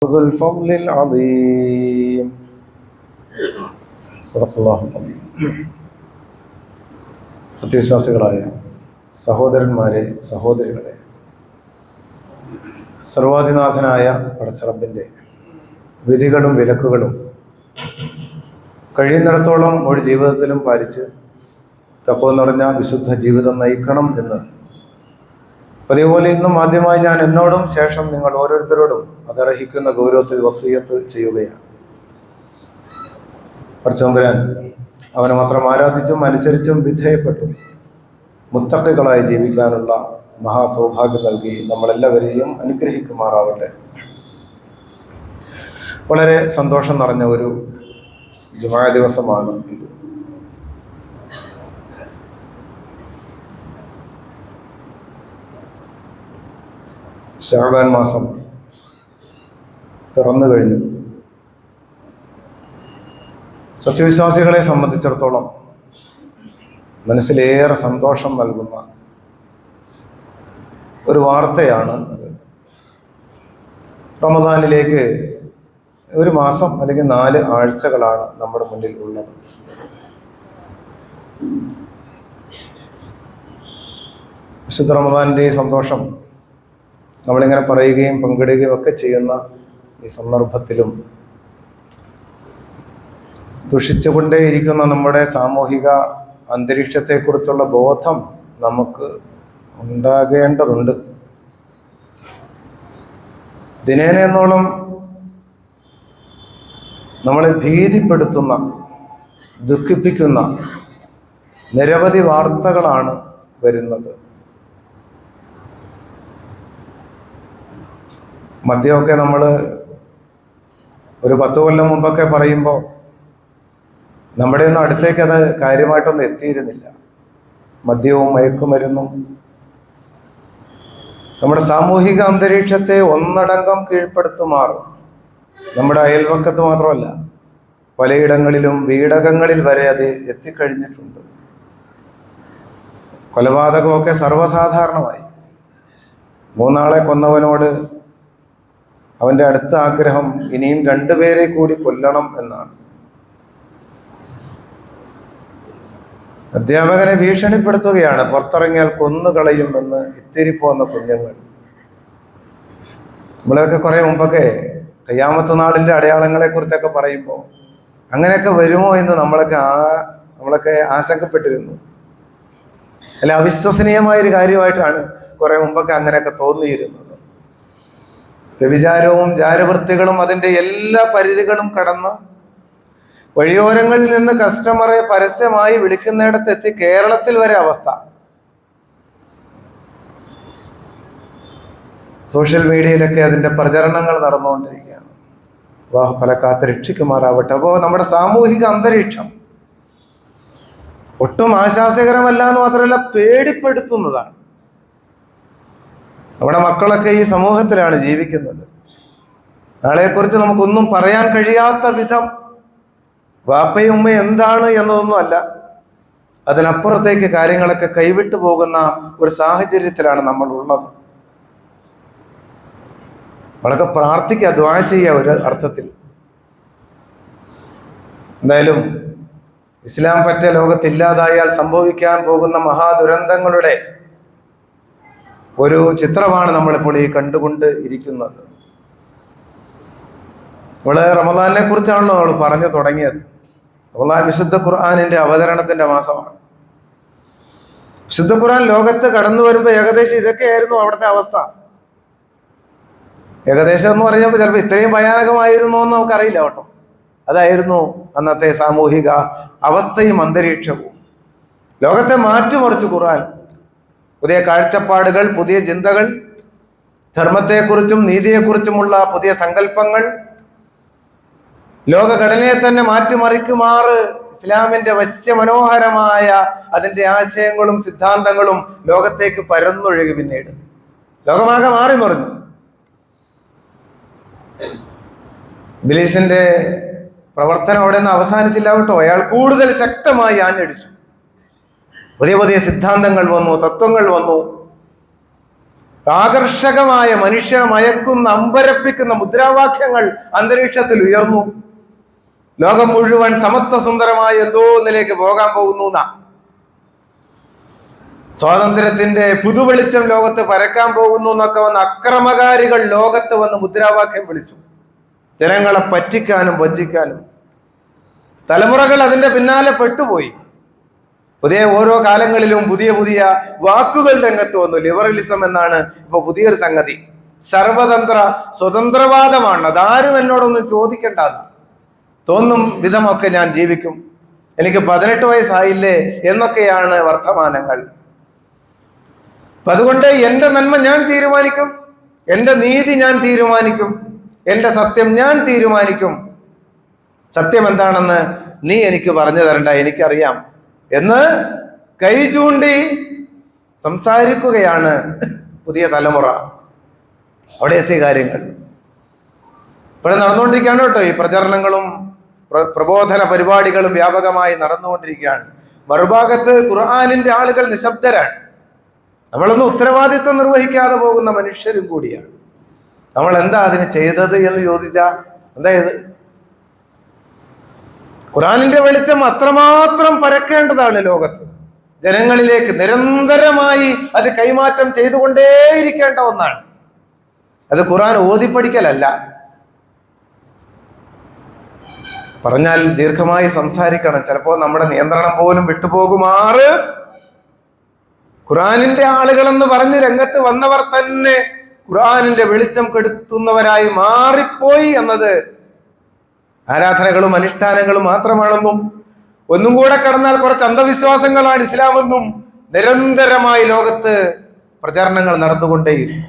ذو الفضل العظيم صدق الله العظيم. സത്യവിശ്വാസികളായ സഹോദരന്മാരെ, സഹോദരികളെ, സർവാധിനാഥനായ പടച്ചറബിൻ്റെ വിധികളും വിലക്കുകളും കഴിയുന്നിടത്തോളം ഒരു ജീവിതത്തിലും പാലിച്ച് തഖ്വ നിറഞ്ഞ വിശുദ്ധ ജീവിതം നയിക്കണം എന്ന് അതേപോലെ ഇന്നും ആദ്യമായി ഞാൻ എന്നോടും ശേഷം നിങ്ങൾ ഓരോരുത്തരോടും അതർഹിക്കുന്ന ഗൗരവത്തിൽ വസിയത്ത് ചെയ്യുകയാണ്. പടച്ചതമ്പുരാൻ അവനെ മാത്രം ആരാധിച്ചും അനുസരിച്ചും വിധേയപ്പെട്ടും മുത്തഖികളായി ജീവിക്കാനുള്ള മഹാസൗഭാഗ്യം നൽകി നമ്മളെല്ലാവരെയും അനുഗ്രഹിക്കുമാറാവട്ടെ. വളരെ സന്തോഷം നിറഞ്ഞ ഒരു ജുമാ ദിവസമാണ് ഇത്. ശഅബാൻ മാസം പിറന്നു കഴിഞ്ഞു. സത്യവിശ്വാസികളെ സംബന്ധിച്ചിടത്തോളം മനസ്സിലേറെ സന്തോഷം നൽകുന്ന ഒരു വാർത്തയാണ് അത്. റമദാനിലേക്ക് ഒരു മാസം അല്ലെങ്കിൽ 4 ആഴ്ചകളാണ് നമ്മുടെ മുന്നിൽ ഉള്ളത്. വിശുദ്ധ റമദാനിൻ്റെ ഈ സന്തോഷം നമ്മളിങ്ങനെ പറയുകയും പങ്കിടുകയും ഒക്കെ ചെയ്യുന്ന ഈ സന്ദർഭത്തിലും ദുഷിച്ചുകൊണ്ടേയിരിക്കുന്ന നമ്മുടെ സാമൂഹിക അന്തരീക്ഷത്തെക്കുറിച്ചുള്ള ബോധം നമുക്ക് ഉണ്ടാകേണ്ടതുണ്ട്. ദിനേന എന്നോളം നമ്മളെ ഭീതിപ്പെടുത്തുന്ന, ദുഃഖിപ്പിക്കുന്ന നിരവധി വാർത്തകളാണ് വരുന്നത്. മദ്യമൊക്കെ നമ്മൾ ഒരു 10 കൊല്ലം മുമ്പൊക്കെ പറയുമ്പോൾ നമ്മുടെ ഒന്നും അടുത്തേക്ക് അത് കാര്യമായിട്ടൊന്നും എത്തിയിരുന്നില്ല. മദ്യവും മയക്കുമരുന്നും നമ്മുടെ സാമൂഹിക അന്തരീക്ഷത്തെ ഒന്നടങ്കം കീഴ്പ്പെടുത്തുമാറും. നമ്മുടെ അയൽവക്കത്ത് മാത്രമല്ല, പലയിടങ്ങളിലും വീടകങ്ങളിൽ വരെ അത് എത്തിക്കഴിഞ്ഞിട്ടുണ്ട്. കൊലപാതകമൊക്കെ സർവ്വസാധാരണമായി. 3 ആളെ കൊന്നവനോട് അവൻ്റെ അടുത്ത ആഗ്രഹം ഇനിയും 2 പേരെ കൂടി കൊല്ലണം എന്നാണ്. അധ്യാപകനെ ഭീഷണിപ്പെടുത്തുകയാണ്, പുറത്തിറങ്ങിയാൽ കൊന്നുകളയും എന്ന് ഇത്തിരി പോകുന്ന കുഞ്ഞുങ്ങൾ. നമ്മളൊക്കെ കുറേ മുമ്പൊക്കെ ഖിയാമത്ത് നാളിൻ്റെ അടയാളങ്ങളെക്കുറിച്ചൊക്കെ പറയുമ്പോൾ അങ്ങനെയൊക്കെ വരുമോ എന്ന് നമ്മളൊക്കെ ആശങ്കപ്പെട്ടിരുന്നു. അല്ല, അവിശ്വസനീയമായൊരു കാര്യമായിട്ടാണ് കുറേ മുമ്പൊക്കെ അങ്ങനെയൊക്കെ തോന്നിയിരുന്നത്. വ്യഭിചാരവും ജാരവൃത്തികളും അതിൻ്റെ എല്ലാ പരിധികളും കടന്ന് വഴിയോരങ്ങളിൽ നിന്ന് കസ്റ്റമറെ പരസ്യമായി വിളിക്കുന്നിടത്തെത്തി കേരളത്തിൽ വരെ അവസ്ഥ. സോഷ്യൽ മീഡിയയിലൊക്കെ അതിൻ്റെ പ്രചരണങ്ങൾ നടന്നുകൊണ്ടിരിക്കുകയാണ്. അല്ലാഹു തആല കാത്ത് രക്ഷിക്കുമാറാവട്ടെ. അപ്പോൾ നമ്മുടെ സാമൂഹിക അന്തരീക്ഷം ഒട്ടും ആശാസ്യകരമല്ല എന്ന് മാത്രമല്ല, പേടിപ്പെടുത്തുന്നതാണ്. നമ്മുടെ മക്കളൊക്കെ ഈ സമൂഹത്തിലാണ് ജീവിക്കുന്നത്. നാളെക്കുറിച്ച് നമുക്കൊന്നും പറയാൻ കഴിയാത്ത വിധം വാപ്പയും ഉമ്മയും എന്താണ് എന്നതൊന്നുമല്ല, അതിനപ്പുറത്തേക്ക് കാര്യങ്ങളൊക്കെ കൈവിട്ടു പോകുന്ന ഒരു സാഹചര്യത്തിലാണ് നമ്മൾ ഉള്ളത്. നമ്മളൊക്കെ പ്രാർത്ഥിക്കുക, ദുആ ചെയ്യുക. ഒരു അർത്ഥത്തിൽ എന്തായാലും ഇസ്ലാം പറ്റ ലോകത്തില്ലാതായാൽ സംഭവിക്കാൻ പോകുന്ന മഹാദുരന്തങ്ങളുടെ ഒരു ചിത്രമാണ് നമ്മളിപ്പോൾ ഈ കണ്ടുകൊണ്ട് ഇരിക്കുന്നത്. ഇവിടെ റമദാനിനെ കുറിച്ചാണല്ലോ നമ്മൾ പറഞ്ഞു തുടങ്ങിയത്. റമദാൻ വിശുദ്ധ ഖുർആനിന്റെ അവതരണത്തിന്റെ മാസമാണ്. വിശുദ്ധ ഖുർആൻ ലോകത്ത് കടന്നു വരുമ്പോൾ ഏകദേശം ഇതൊക്കെയായിരുന്നു അവിടുത്തെ അവസ്ഥ. ഏകദേശം എന്ന് പറഞ്ഞപ്പോൾ ചിലപ്പോൾ ഇത്രയും ഭയാനകമായിരുന്നു എന്ന് നമുക്കറിയില്ല കേട്ടോ. അതായിരുന്നു അന്നത്തെ സാമൂഹിക അവസ്ഥയും അന്തരീക്ഷവും. ലോകത്തെ മാറ്റിമറിച്ചു ഖുർആൻ. പുതിയ കാഴ്ചപ്പാടുകൾ, പുതിയ ചിന്തകൾ, ധർമ്മത്തെക്കുറിച്ചും നീതിയെക്കുറിച്ചുമുള്ള പുതിയ സങ്കല്പങ്ങൾ, ലോകഘടനയെ തന്നെ മാറ്റിമറിക്കുമാറ് ഇസ്ലാമിന്റെ വശ്യമനോഹരമായ അതിൻ്റെ ആശയങ്ങളും സിദ്ധാന്തങ്ങളും ലോകത്തേക്ക് പരന്നൊഴുകി. പിന്നീട് ലോകമാകെ മാറിമറിഞ്ഞു. ഇബ്ലീസിന്റെ പ്രവർത്തനം അവിടെ നിന്ന് അവസാനിച്ചില്ല കേട്ടോ. അയാൾ കൂടുതൽ ശക്തമായി ആഞ്ഞടിച്ചു. പുതിയ പുതിയ സിദ്ധാന്തങ്ങൾ വന്നു, തത്വങ്ങൾ വന്നു. ആകർഷകമായ, മനുഷ്യനെ മയക്കുന്ന, അമ്പരപ്പിക്കുന്ന മുദ്രാവാക്യങ്ങൾ അന്തരീക്ഷത്തിൽ ഉയർന്നു. ലോകം മുഴുവൻ സമത്വ സുന്ദരമായ എന്തോ ഒന്നിലേക്ക് പോകാൻ പോകുന്നു എന്നാ. സ്വാതന്ത്ര്യത്തിന്റെ പുതുവെളിച്ചം ലോകത്ത് പരക്കാൻ പോകുന്നു എന്നൊക്കെ വന്ന് അക്രമകാരികൾ ലോകത്ത് വന്ന് മുദ്രാവാക്യം വിളിച്ചു, ജനങ്ങളെ പറ്റിക്കാനും വഞ്ചിക്കാനും. തലമുറകൾ അതിന്റെ പിന്നാലെ പെട്ടുപോയി. പുതിയ ഓരോ കാലങ്ങളിലും പുതിയ പുതിയ വാക്കുകൾ രംഗത്ത് വന്നു. ലിബറലിസം എന്നാണ് ഇപ്പൊ പുതിയൊരു സംഗതി. സർവതന്ത്ര സ്വതന്ത്രവാദമാണ്. അതാരും എന്നോടൊന്നും ചോദിക്കേണ്ടെന്ന് തോന്നും വിധമൊക്കെ ഞാൻ ജീവിക്കും, എനിക്ക് 18 വയസ്സായില്ലേ എന്നൊക്കെയാണ് വർത്തമാനങ്ങൾ. അപ്പൊ അതുകൊണ്ട് എന്റെ നന്മ ഞാൻ തീരുമാനിക്കും, എന്റെ നീതി ഞാൻ തീരുമാനിക്കും, എന്റെ സത്യം ഞാൻ തീരുമാനിക്കും. സത്യം എന്താണെന്ന് നീ എനിക്ക് പറഞ്ഞു തരണ്ട, എനിക്കറിയാം എന്ന് കൈ ചൂണ്ടി സംസാരിക്കുകയാണ് പുതിയ തലമുറ. അവിടെ എത്തിയ കാര്യങ്ങൾ ഇവിടെ നടന്നുകൊണ്ടിരിക്കുകയാണ് കേട്ടോ. ഈ പ്രചരണങ്ങളും പ്രബോധന പരിപാടികളും വ്യാപകമായി നടന്നുകൊണ്ടിരിക്കുകയാണ്. മറുഭാഗത്ത് ഖുർആനിന്റെ ആളുകൾ നിശബ്ദരാണ്. നമ്മളൊന്നും ഉത്തരവാദിത്വം നിർവഹിക്കാതെ പോകുന്ന മനുഷ്യരും കൂടിയാണ്. നമ്മൾ എന്താ അതിന് ചെയ്തത് എന്ന് ചോദിച്ചാൽ എന്താ ഇത്? ഖുർആനിന്റെ വെളിച്ചം അത്രമാത്രം പരക്കേണ്ടതാണ് ലോകത്ത്. ജനങ്ങളിലേക്ക് നിരന്തരമായി അത് കൈമാറ്റം ചെയ്തുകൊണ്ടേയിരിക്കേണ്ട ഒന്നാണ്. അത് ഖുർആൻ ഓതിപ്പടിക്കലല്ല. പറഞ്ഞാൽ ദീർഘമായി സംസാരിക്കണം, ചിലപ്പോൾ നമ്മുടെ നിയന്ത്രണം പോലും വിട്ടുപോകുമാറ് ഖുർആനിന്റെ ആളുകളെന്ന് പറഞ്ഞ് രംഗത്ത് വന്നവർ തന്നെ ഖുർആനിന്റെ വെളിച്ചം കെടുത്തുന്നവരായി മാറിപ്പോയി എന്നത് ആരാധനകളും അനുഷ്ഠാനങ്ങളും മാത്രമാണെന്നും ഒന്നും കൂടെ കടന്നാൽ കുറച്ച് അന്ധവിശ്വാസങ്ങളാണ് ഇസ്ലാമെന്നും നിരന്തരമായി ലോകത്ത് പ്രചാരണങ്ങൾ നടന്നുകൊണ്ടേയിരുന്നു.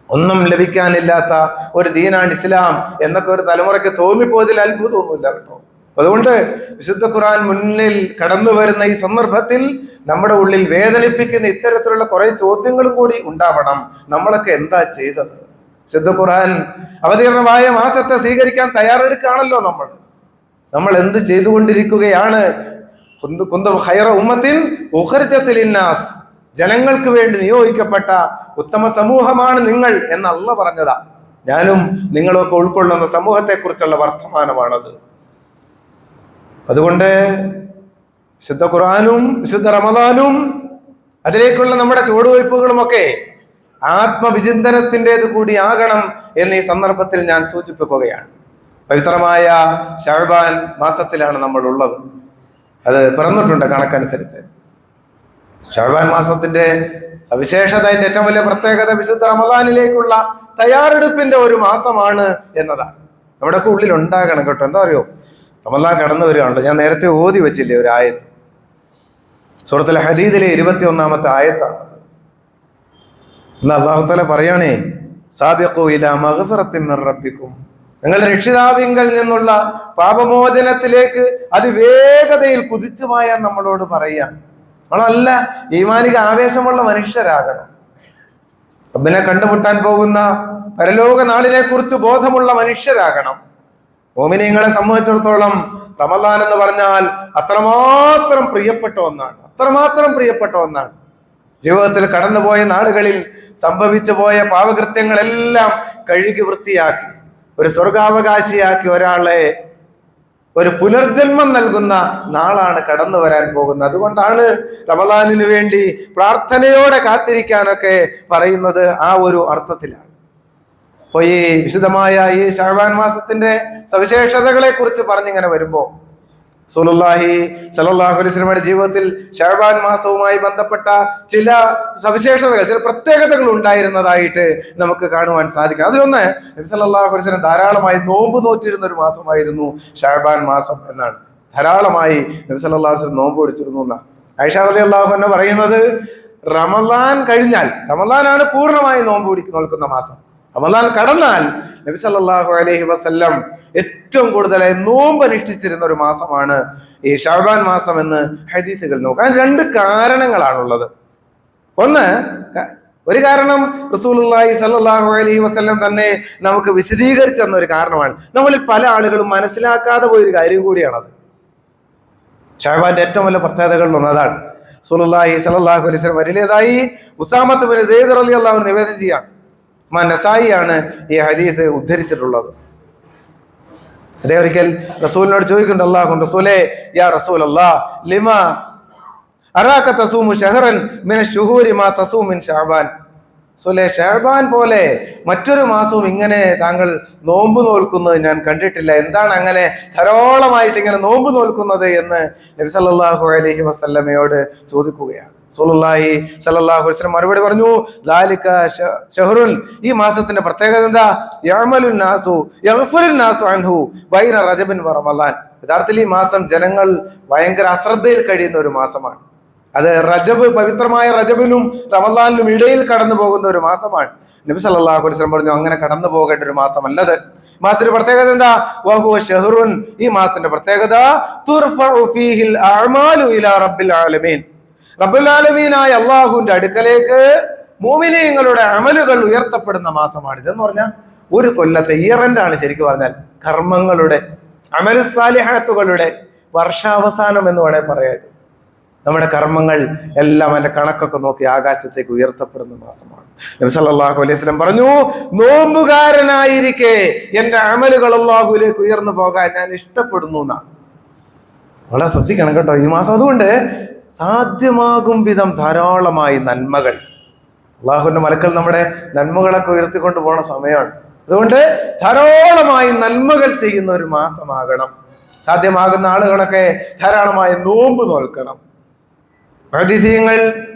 ഒന്നും ലഭിക്കാനില്ലാത്ത ഒരു ദീനാണ് ഇസ്ലാം എന്നൊക്കെ ഒരു തലമുറയ്ക്ക് തോന്നിപ്പോയതിൽ അത്ഭുതമൊന്നുമില്ല കേട്ടോ. അതുകൊണ്ട് വിശുദ്ധ ഖുർആൻ മുന്നിൽ കടന്നു വരുന്ന ഈ സന്ദർഭത്തിൽ നമ്മുടെ ഉള്ളിൽ വേദനിപ്പിക്കുന്ന ഇത്തരത്തിലുള്ള കുറെ ചോദ്യങ്ങളും കൂടി ഉണ്ടാവണം. നമ്മളൊക്കെ എന്താ ചെയ്തത്? വിശുദ്ധ ഖുർആൻ അവതീർണമായ മാസത്തെ സ്വീകരിക്കാൻ തയ്യാറെടുക്കുകയാണല്ലോ നമ്മൾ എന്ത് ചെയ്തുകൊണ്ടിരിക്കുകയാണ്? കുന്തും ഖൈറ ഉമ്മത്തിൻ ഉഖ്രിജത് ലിന്നാസ്, ജനങ്ങൾക്ക് വേണ്ടി നിയോഗിക്കപ്പെട്ട ഉത്തമ സമൂഹമാണ് നിങ്ങൾ എന്ന് അല്ലാഹ് പറഞ്ഞതാ. ഞാനും നിങ്ങളൊക്കെ ഉൾക്കൊള്ളുന്ന സമൂഹത്തെ കുറിച്ചുള്ള വർത്തമാനമാണത്. അതുകൊണ്ട് വിശുദ്ധ ഖുർആനും വിശുദ്ധ റമദാനും അതിലേക്കുള്ള നമ്മുടെ ചുവടുവയ്പ്പുകളുമൊക്കെ ആത്മവിചിന്തനത്തിൻ്റെത് കൂടി ആകണം എന്ന് ഈ സന്ദർഭത്തിൽ ഞാൻ സൂചിപ്പിക്കുകയാണ്. പവിത്രമായ ശഅബാൻ മാസത്തിലാണ് നമ്മൾ ഉള്ളത്. അത് പിറന്നിട്ടുണ്ട് കണക്കനുസരിച്ച്. ശഅബാൻ മാസത്തിന്റെ സവിശേഷത, അതിന്റെ ഏറ്റവും വലിയ പ്രത്യേകത വിശുദ്ധ റമദാനിലേക്കുള്ള തയ്യാറെടുപ്പിന്റെ ഒരു മാസമാണ് എന്നതാണ്. നമ്മുടെയൊക്കെ ഉള്ളിൽ ഉണ്ടാകണം കേട്ടോ. എന്താ അറിയോ, റമദാൻ കടന്നു വരികയാണല്ലോ. ഞാൻ നേരത്തെ ഓതി വെച്ചില്ലേ ഒരു ആയത്ത്, സൂറത്തുൽ ഹദീദിലെ 21-ാമത്തെ ആയത്താണ്. ഇന്ന് അല്ലാഹു തആല പറയാണേ, സാബിഖൂ ഇലാ മഗ്ഫിറത്തിൻ മിർ റബ്ബിക്കും, നിങ്ങളുടെ രക്ഷിതാവിങ്കൽ നിന്നുള്ള പാപമോചനത്തിലേക്ക് അതിവേഗതയിൽ കുതിച്ചു പായാൻ നമ്മളോട് പറയുകയാണ്. നമ്മളല്ല ഈമാനിക ആവേശമുള്ള മനുഷ്യരാകണം. റബ്ബിനെ കണ്ടുമുട്ടാൻ പോകുന്ന പരലോക നാളിനെ കുറിച്ച് ബോധമുള്ള മനുഷ്യരാകണം. മോമിനീങ്ങളെ സംബന്ധിച്ചിടത്തോളം റമദാൻ എന്ന് പറഞ്ഞാൽ അത്രമാത്രം പ്രിയപ്പെട്ട ഒന്നാണ്. ജീവിതത്തിൽ കടന്നുപോയ നാടുകളിൽ സംഭവിച്ചു പോയ പാപകൃത്യങ്ങളെല്ലാം കഴുകി വൃത്തിയാക്കി ഒരു സ്വർഗാവകാശിയാക്കി ഒരാളെ ഒരു പുനർജന്മം നൽകുന്ന നാളാണ് കടന്നു വരാൻ പോകുന്നത്. അതുകൊണ്ടാണ് റമദാനിനു വേണ്ടി പ്രാർത്ഥനയോടെ കാത്തിരിക്കാനൊക്കെ പറയുന്നത് ആ ഒരു അർത്ഥത്തിലാണ്. അപ്പൊ ഈ വിശുദ്ധമായ ഈ ശഅബാൻ മാസത്തിന്റെ സവിശേഷതകളെ കുറിച്ച് പറഞ്ഞിങ്ങനെ വരുമ്പോ റസൂലുള്ളാഹി സ്വല്ലല്ലാഹു അലൈഹി വസല്ലമയുടെ ജീവിതത്തിൽ ശഅബാൻ മാസവുമായി ബന്ധപ്പെട്ട ചില സവിശേഷതകൾ, ചില പ്രത്യേകതകൾ ഉണ്ടായിരുന്നതായിട്ട് നമുക്ക് കാണുവാൻ സാധിക്കും. അതിലൊന്ന്, നബി സല്ലല്ലാഹു അലൈഹി വസല്ലം ധാരാളമായി നോമ്പ് നോറ്റിരുന്ന ഒരു മാസമായിരുന്നു ശഅബാൻ മാസം എന്നാണ്. ധാരാളമായി നബി സല്ലല്ലാഹു അലൈഹി വസല്ലം നോമ്പ് പിടിച്ചിരുന്നു എന്നാണ് ആയിഷ റളിയല്ലാഹു അൻഹ പറയുന്നത്. റമദാൻ കഴിഞ്ഞാൽ, റമദാനാണ് പൂർണ്ണമായി നോമ്പ് നോൽക്കുന്ന മാസം. റമദാൻ കടന്നാൽ നബി സല്ലല്ലാഹു അലൈഹി വസല്ലം ഏറ്റവും കൂടുതലായി നോമ്പ് അനുഷ്ഠിച്ചിരുന്ന ഒരു മാസമാണ് ഈ ശഅബാൻ മാസം എന്ന് ഹദീസുകൾ നോക്കാം. 2 കാരണങ്ങളാണുള്ളത്. ഒരു കാരണം റസൂലുള്ളാഹി സ്വല്ലല്ലാഹു അലൈഹി വസല്ലം തന്നെ നമുക്ക് വിശദീകരിച്ചു തന്ന ഒരു കാരണമാണ്. നമ്മളിൽ പല ആളുകളും മനസ്സിലാക്കാതെ പോയൊരു കാര്യം കൂടിയാണത്. ശഅബാന്റെ ഏറ്റവും വലിയ പ്രത്യേകതകളിൽ ഒന്നതാണ്. റസൂലുള്ളാഹി സ്വല്ലല്ലാഹു അലൈഹി വസല്ലം വരിലേതായി ഉസാമത്ത് ബിൻ സെയ്ദ് റളിയല്ലാഹു അൻഹു നിവേദനം ചെയ്യാം. നസായിയാണ് ഈ ഹദീസ് ഉദ്ധരിച്ചിട്ടുള്ളത്. അതേ ഒരിക്കൽ റസൂലിനോട് ചോദിക്കുന്നുണ്ട്, അല്ലാഹു റസൂലേ, യാ റസൂലല്ലാഹ് ലിമാ അറാക തസൂമു ശഹറൻ മിന ശുഹൂരി മാ തസൂം മിൻ ശഅബാൻ. ഷഅബാൻ പോലെ മറ്റൊരു മാസവും ഇങ്ങനെ താങ്കൾ നോമ്പ് നോൽക്കുന്നത് ഞാൻ കണ്ടിട്ടില്ല. എന്താണ് അങ്ങനെ ധാരാളമായിട്ട് ഇങ്ങനെ നോമ്പ് നോൽക്കുന്നത് എന്ന് നബി സല്ലല്ലാഹു അലൈഹി വസല്ലമയോട് ചോദിക്കുകയാണ്. റസൂലുള്ളാഹി സ്വല്ലല്ലാഹു അലൈഹി വസല്ലം മറുപടി പറഞ്ഞു, ദാലിക ശഹറുൻ, ഈ മാസത്തിന്റെ പ്രത്യേകത എന്താ? യഅമലുൻ നാസു യഗ്ഫുലുൻ നാസു അൻഹു ബൈന റജബിൻ വ റമളാൻ. യഥാർത്ഥത്തിൽ ഈ മാസം ജനങ്ങൾ ഭയങ്കര അശ്രദ്ധയിൽ കഴിയുന്ന ഒരു മാസമാണ്. അത് റജബ്, പവിത്രമായ റജബിനും റമളാനിലും ഇടയിൽ കടന്നു പോകുന്ന ഒരു മാസമാണ്. നബി സല്ലല്ലാഹു അലൈഹി വസല്ലം പറഞ്ഞു, അങ്ങനെ കടന്നു പോകേണ്ട ഒരു മാസമല്ലത്. മാസത്തിന്റെ പ്രത്യേകത എന്താ? വഹുവ ശഹറുൻ, ഈ മാസത്തിന്റെ പ്രത്യേകത തുർഫഉ ഫീഹിൽ അഅമാലു ഇലാ റബ്ബിൽ ആലമീൻ, റബ്ബുൽ ആലമീനായ അല്ലാഹുവിന്റെ അടുക്കലേക്ക് മുഅ്മിനീങ്ങളുടെ അമലുകൾ ഉയർത്തപ്പെടുന്ന മാസമാണ്. ഇതെന്ന് പറഞ്ഞാൽ ഒരു കൊല്ലത്തെ ഇയർ എൻഡ് ആണ്. ശരിക്കും പറഞ്ഞാൽ കർമ്മങ്ങളുടെ, അമലു സാലിഹാത്തുകളുടെ വർഷാവസാനം എന്ന് വേണേൽ പറയാം. നമ്മുടെ കർമ്മങ്ങൾ എല്ലാം അതിന്റെ കണക്കൊക്കെ നോക്കി ആകാശത്തേക്ക് ഉയർത്തപ്പെടുന്ന മാസമാണ്. നബി സല്ലല്ലാഹു അലൈഹി വസല്ലം പറഞ്ഞു, നോമ്പുകാരനായിരിക്കെ എന്റെ അമലുകൾ അല്ലാഹുവിലേക്ക് ഉയർന്നു പോകാൻ ഞാൻ ഇഷ്ടപ്പെടുന്നു എന്നാണ്. വളരെ ശ്രദ്ധിക്കണം കേട്ടോ ഈ മാസം. അതുകൊണ്ട് സാധ്യമാകും വിധം ധാരാളമായി നന്മകൾ, അള്ളാഹുവിന്റെ മലക്കൾ നമ്മുടെ നന്മകളൊക്കെ ഉയർത്തിക്കൊണ്ട് പോണ സമയമാണ്. അതുകൊണ്ട് ധാരാളമായി നന്മകൾ ചെയ്യുന്ന ഒരു മാസമാകണം. സാധ്യമാകുന്ന ആളുകളൊക്കെ ധാരാളമായി നോമ്പ് നോൽക്കണം. ഹദീസുകൾ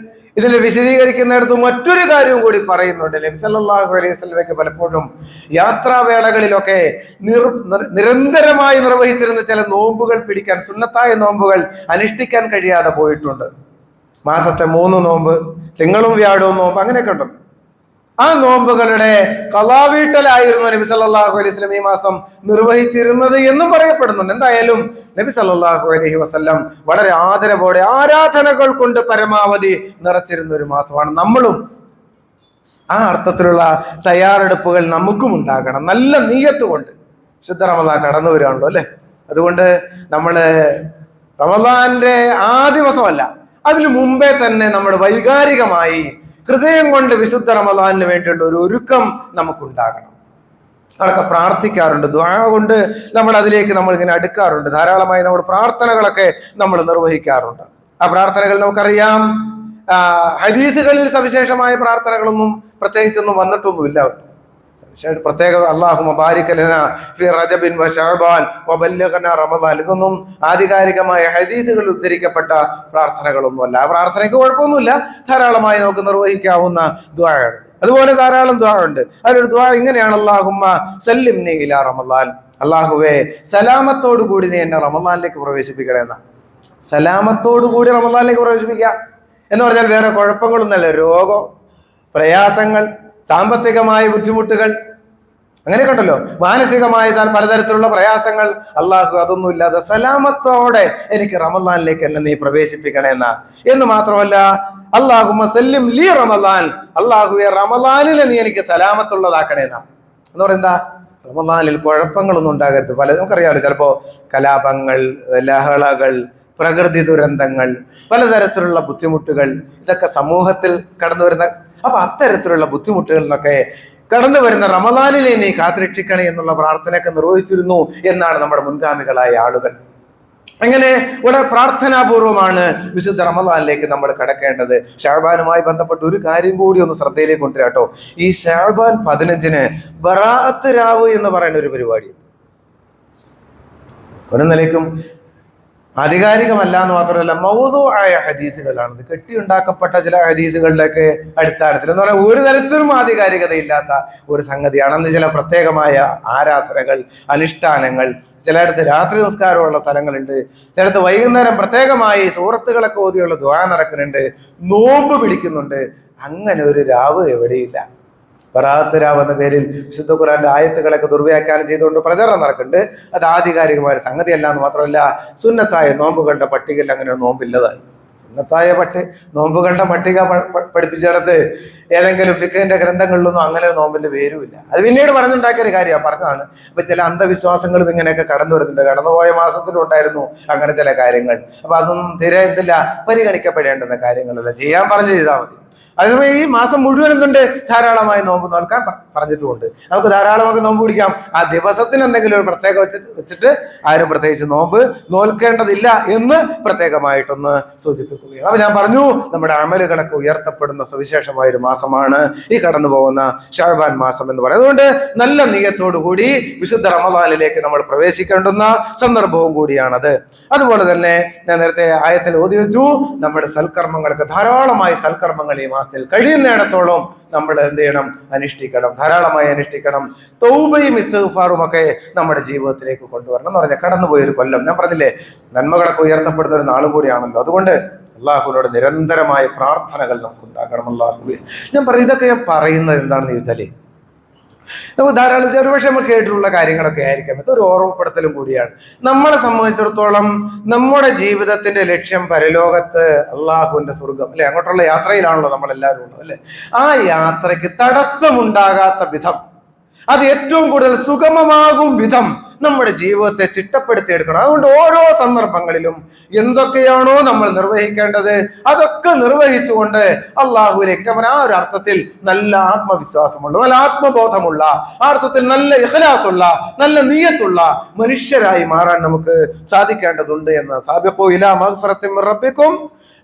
ഇതിൽ വിശദീകരിക്കുന്നിടത്ത് മറ്റൊരു കാര്യവും കൂടി പറയുന്നുണ്ട്. നബി സല്ലല്ലാഹു അലൈഹി വസല്ലമയ്ക്ക് പലപ്പോഴും യാത്രാവേളകളിലൊക്കെ നിരന്തരമായി നിർവഹിച്ചിരുന്ന ചില നോമ്പുകൾ പിടിക്കാൻ, സുന്നത്തായ നോമ്പുകൾ അനുഷ്ഠിക്കാൻ കഴിയാതെ പോയിട്ടുണ്ട്. മാസത്തെ 3 നോമ്പ്, തിങ്കളും വ്യാഴവും നോമ്പ്, അങ്ങനെയൊക്കെ ഉണ്ടല്ലോ. ആ നോമ്പുകളുടെ ഖളാവീട്ടലായിരുന്നു നബി സല്ലല്ലാഹു അലൈഹി വസല്ലം ഈ മാസം നിർവഹിച്ചിരുന്നത് എന്നും പറയപ്പെടുന്നുണ്ട്. എന്തായാലും നബി സല്ലല്ലാഹു അലൈഹി വസല്ലം വളരെ ആദരവോടെ ആരാധനകൾ കൊണ്ട് പരമാവധി നിറച്ചിരുന്ന ഒരു മാസമാണ്. നമ്മളും ആ അർത്ഥത്തിലുള്ള തയ്യാറെടുപ്പുകൾ നമുക്കും ഉണ്ടാകണം. നല്ല നീയത്ത് കൊണ്ട്. ശുദ്ധ റമദാൻ കടന്നു വരികയാണല്ലോ അല്ലെ. അതുകൊണ്ട് നമ്മള് റമദാന്റെ ആ ദിവസമല്ല, അതിനു മുമ്പേ തന്നെ നമ്മൾ വൈകാരികമായി ഹൃദയം കൊണ്ട് വിശുദ്ധ റമദാനിന് വേണ്ടിയുള്ള ഒരു ഒരുക്കം നമുക്കുണ്ടാകണം. നമ്മളൊക്കെ പ്രാർത്ഥിക്കാറുണ്ട്, ദുആ കൊണ്ട് നമ്മൾ അതിലേക്ക് നമ്മൾ ഇങ്ങനെ അടുക്കാറുണ്ട്. ധാരാളമായി നമ്മുടെ പ്രാർത്ഥനകളൊക്കെ നമ്മൾ നിർവഹിക്കാറുണ്ട്. ആ പ്രാർത്ഥനകൾ നമുക്കറിയാം. ഹദീസുകളിൽ സവിശേഷമായ പ്രാർത്ഥനകളൊന്നും പ്രത്യേകിച്ചൊന്നും വന്നിട്ടൊന്നുമില്ല. പ്രത്യേക അല്ലാഹുമ്മ ബാരിക് ലനാ ഫി റജബിൻ വ ശഅബാൻ വ ബല്ലിഗ്നാ റമദാൻ, ഇതൊന്നും ആധികാരികമായ ഹദീസുകളിൽ ഉദ്ധരിക്കപ്പെട്ട പ്രാർത്ഥനകളൊന്നുമല്ല. ആ പ്രാർത്ഥനയ്ക്ക് കുഴപ്പമൊന്നുമില്ല, ധാരാളമായി നമുക്ക് നിർവഹിക്കാവുന്ന ദുആയാണ്. അതുപോലെ ധാരാളം ദുആ ഉണ്ട്. അതിലൊരു ദുആ ഇങ്ങനെയാണ്, അല്ലാഹുമ്മ സല്ലിംനി ഇലാ റമദാൻ, അല്ലാഹുവേ സലാമത്തോടു കൂടി നീ എന്നെ റമദാനിലേക്ക് പ്രവേശിപ്പിക്കണേ എന്നാ. സലാമത്തോടു കൂടി റമദാനിലേക്ക് പ്രവേശിപ്പിക്കുക എന്ന് പറഞ്ഞാൽ വേറെ കുഴപ്പങ്ങളൊന്നുമല്ല. രോഗം, പ്രയാസങ്ങൾ, സാമ്പത്തികമായ ബുദ്ധിമുട്ടുകൾ, അങ്ങനെയൊക്കെ ഉണ്ടല്ലോ, മാനസികമായ പലതരത്തിലുള്ള പ്രയാസങ്ങൾ. അള്ളാഹു അതൊന്നുമില്ലാതെ സലാമത്തോടെ എനിക്ക് റമദാനിലേക്ക് എന്നെ നീ പ്രവേശിപ്പിക്കണേന്നാ. എന്ന് മാത്രമല്ല, അല്ലാഹുമ്മ സല്ലിം ലീ റമദാൻ, അള്ളാഹുവെ റമദാനിലെ നീ എനിക്ക് സലാമത്തുള്ളതാക്കണേന്നാ. എന്ന് പറയുന്നത് റമദാനിൽ കുഴപ്പങ്ങളൊന്നും ഉണ്ടാകരുത്. നമുക്കറിയാമല്ലോ, ചിലപ്പോ കലാപങ്ങൾ, ലഹളകൾ, പ്രകൃതി ദുരന്തങ്ങൾ, പലതരത്തിലുള്ള ബുദ്ധിമുട്ടുകൾ, ഇതൊക്കെ സമൂഹത്തിൽ കടന്നു വരുന്ന. അപ്പൊ അത്തരത്തിലുള്ള ബുദ്ധിമുട്ടുകളിൽ നിന്നൊക്കെ കടന്നു വരുന്ന റമദാനിനെ നീ കാത്തുരക്ഷിക്കണേ എന്നുള്ള പ്രാർത്ഥനയൊക്കെ നിർവഹിച്ചിരുന്നു എന്നാണ് നമ്മുടെ മുൻഗാമികളായ ആളുകൾ. അങ്ങനെ വളരെ പ്രാർത്ഥനാപൂർവമാണ് വിശുദ്ധ റമദാനിലേക്ക് നമ്മൾ കടക്കേണ്ടത്. ഷഅബാനുമായി ബന്ധപ്പെട്ട് ഒരു കാര്യം കൂടി ഒന്ന് ശ്രദ്ധയിലേക്ക് കൊണ്ടുവരാട്ടോ. ഈ ഷഅബാൻ 15-ന് ബറാഅത്ത് രാവ് എന്ന് പറയുന്ന ഒരു പരിപാടി ഒരു നിലയ്ക്കും ആധികാരികമല്ല എന്ന് മാത്രമല്ല, മൗദൂആയ ഹദീസുകളാണ്. ഇത് കെട്ടിയുണ്ടാക്കപ്പെട്ട ചില ഹദീസുകളിലൊക്കെ അടിസ്ഥാനത്തിൽ എന്ന് പറഞ്ഞാൽ ഒരു തരത്തിലും ആധികാരികതയില്ലാത്ത ഒരു സംഗതിയാണ്. അന്ന് ചില പ്രത്യേകമായ ആരാധനകൾ, അനുഷ്ഠാനങ്ങൾ, ചിലയിടത്ത് രാത്രി നിസ്കാരമുള്ള സ്ഥലങ്ങളുണ്ട്, ചിലടത്ത് വൈകുന്നേരം പ്രത്യേകമായി സൂറത്തുകളൊക്കെ ഓതിയുള്ള ദുആ നടക്കുന്നുണ്ട്, നോമ്പ് പിടിക്കുന്നുണ്ട്. അങ്ങനെ ഒരു രാവ് എവിടെയില്ല. ബറാഅത്ത് രാവ് എന്ന പേരിൽ വിശുദ്ധ ഖുർആന്റെ ആയത്തുകളൊക്കെ ദുർവ്യാഖ്യാനം ചെയ്തുകൊണ്ട് പ്രചരണം നടക്കുന്നുണ്ട്. അത് ആധികാരികമായ സംഗതിയല്ല എന്ന് മാത്രമല്ല, സുന്നത്തായ നോമ്പുകളുടെ പട്ടികയിൽ അങ്ങനെ ഒരു നോമ്പില്ലതാണ്. സുന്നത്തായ നോമ്പുകളുടെ പട്ടിക പഠിപ്പിച്ചിടത്ത് ഏതെങ്കിലും ഫിഖിന്റെ ഗ്രന്ഥങ്ങളിലൊന്നും അങ്ങനെ ഒരു നോമ്പിന്റെ പേരുമില്ല. അത് പിന്നീട് പറഞ്ഞുണ്ടാക്കിയ ഒരു കാര്യമാണ്, പറഞ്ഞതാണ്. അപ്പൊ ചില അന്ധവിശ്വാസങ്ങളും ഇങ്ങനെയൊക്കെ കടന്നു വരുന്നുണ്ട്. കടന്നുപോയ മാസത്തിലും ഉണ്ടായിരുന്നു അങ്ങനെ ചില കാര്യങ്ങൾ. അപ്പൊ അതൊന്നും തീരെ എന്തില്ല, പരിഗണിക്കപ്പെടേണ്ടുന്ന കാര്യങ്ങളല്ല, ചെയ്യാൻ പറഞ്ഞു ചെയ്താൽ മതി. അതേസമയം ഈ മാസം മുഴുവൻ എന്തുണ്ട്, ധാരാളമായി നോമ്പ് നോൽക്കാൻ പറഞ്ഞിട്ടുമുണ്ട്. നമുക്ക് ധാരാളമൊക്കെ നോമ്പ് പിടിക്കാം. ആ ദിവസത്തിന് എന്തെങ്കിലും ഒരു പ്രത്യേക വെച്ചിട്ട് ആരും പ്രത്യേകിച്ച് നോമ്പ് നോൽക്കേണ്ടതില്ല എന്ന് പ്രത്യേകമായിട്ടൊന്ന് സൂചിപ്പിക്കുകയാണ്. അപ്പൊ ഞാൻ പറഞ്ഞു, നമ്മുടെ അമലുകളൊക്കെ ഉയർത്തപ്പെടുന്ന സവിശേഷമായ ഒരു മാസമാണ് ഈ കടന്നു പോകുന്ന ശഅബാൻ മാസം എന്ന് പറയുന്നത്. അതുകൊണ്ട് നല്ല നിയ്യത്തോടു കൂടി വിശുദ്ധ റമദാനിലേക്ക് നമ്മൾ പ്രവേശിക്കേണ്ടുന്ന സന്ദർഭവും കൂടിയാണത്. അതുപോലെ തന്നെ ഞാൻ നേരത്തെ ആയത്തിൽ ഓതി വെച്ചു, നമ്മുടെ സൽക്കർമ്മങ്ങൾക്ക് ധാരാളമായി സൽക്കർമ്മങ്ങൾ ഈ മാസത്തിൽ കഴിയുന്നിടത്തോളം നമ്മൾ എന്ത് ചെയ്യണം, അനുഷ്ഠിക്കണം, ധാരാളമായി അനുഷ്ഠിക്കണം. തൗബയും ഇസ്തിഗ്ഫാറും ഒക്കെ നമ്മുടെ ജീവിതത്തിലേക്ക് കൊണ്ടുവരണം എന്ന് പറഞ്ഞാൽ കടന്നുപോയൊരു കൊല്ലം, ഞാൻ പറഞ്ഞില്ലേ, നന്മകളൊക്കെ ഉയർത്തപ്പെടുന്ന ഒരു നാളും കൂടിയാണല്ലോ. അതുകൊണ്ട് അള്ളാഹുവിനോട് നിരന്തരമായ പ്രാർത്ഥനകൾ നമുക്ക് ഉണ്ടാകണം. അള്ളാഹുവേ, ഞാൻ ഇതൊക്കെ ഞാൻ പറയുന്നത് എന്താണെന്ന് ചോദിച്ചാലേ, നമുക്ക് ധാരാളം ഒരുപക്ഷെ നമ്മൾ കേട്ടിട്ടുള്ള കാര്യങ്ങളൊക്കെ ആയിരിക്കാം. ഇതൊരു ഓർമ്മപ്പെടുത്തലും കൂടിയാണ്. നമ്മളെ സംബന്ധിച്ചിടത്തോളം നമ്മുടെ ജീവിതത്തിന്റെ ലക്ഷ്യം പരലോകത്ത് അള്ളാഹുവിന്റെ സ്വർഗം അല്ലെ, അങ്ങോട്ടുള്ള യാത്രയിലാണല്ലോ നമ്മളെല്ലാവരും ഉള്ളത് അല്ലെ. ആ യാത്രയ്ക്ക് തടസ്സമുണ്ടാകാത്ത വിധം, അത് ഏറ്റവും കൂടുതൽ സുഗമമാകും വിധം നമ്മുടെ ജീവിതത്തെ ചിട്ടപ്പെടുത്തിയെടുക്കണം. അതുകൊണ്ട് ഓരോ സന്ദർഭങ്ങളിലും എന്തൊക്കെയാണോ നമ്മൾ നിർവഹിക്കേണ്ടത് അതൊക്കെ നിർവഹിച്ചുകൊണ്ട് അള്ളാഹുവിലേക്ക് നമ്മൾ ആ ഒരു അർത്ഥത്തിൽ നല്ല ആത്മവിശ്വാസമുള്ള, നല്ല ആത്മബോധമുള്ള, ആ അർത്ഥത്തിൽ നല്ല ഇഖ്ലാസുള്ള, നല്ല നിയ്യത്തുള്ള മനുഷ്യരായി മാറാൻ നമുക്ക് സാധിക്കേണ്ടതുണ്ട് എന്ന്. സാബിഖൂ ഇലാ മഗ്ഫിറത്തിൻ മിർ റബ്ബിക്കും,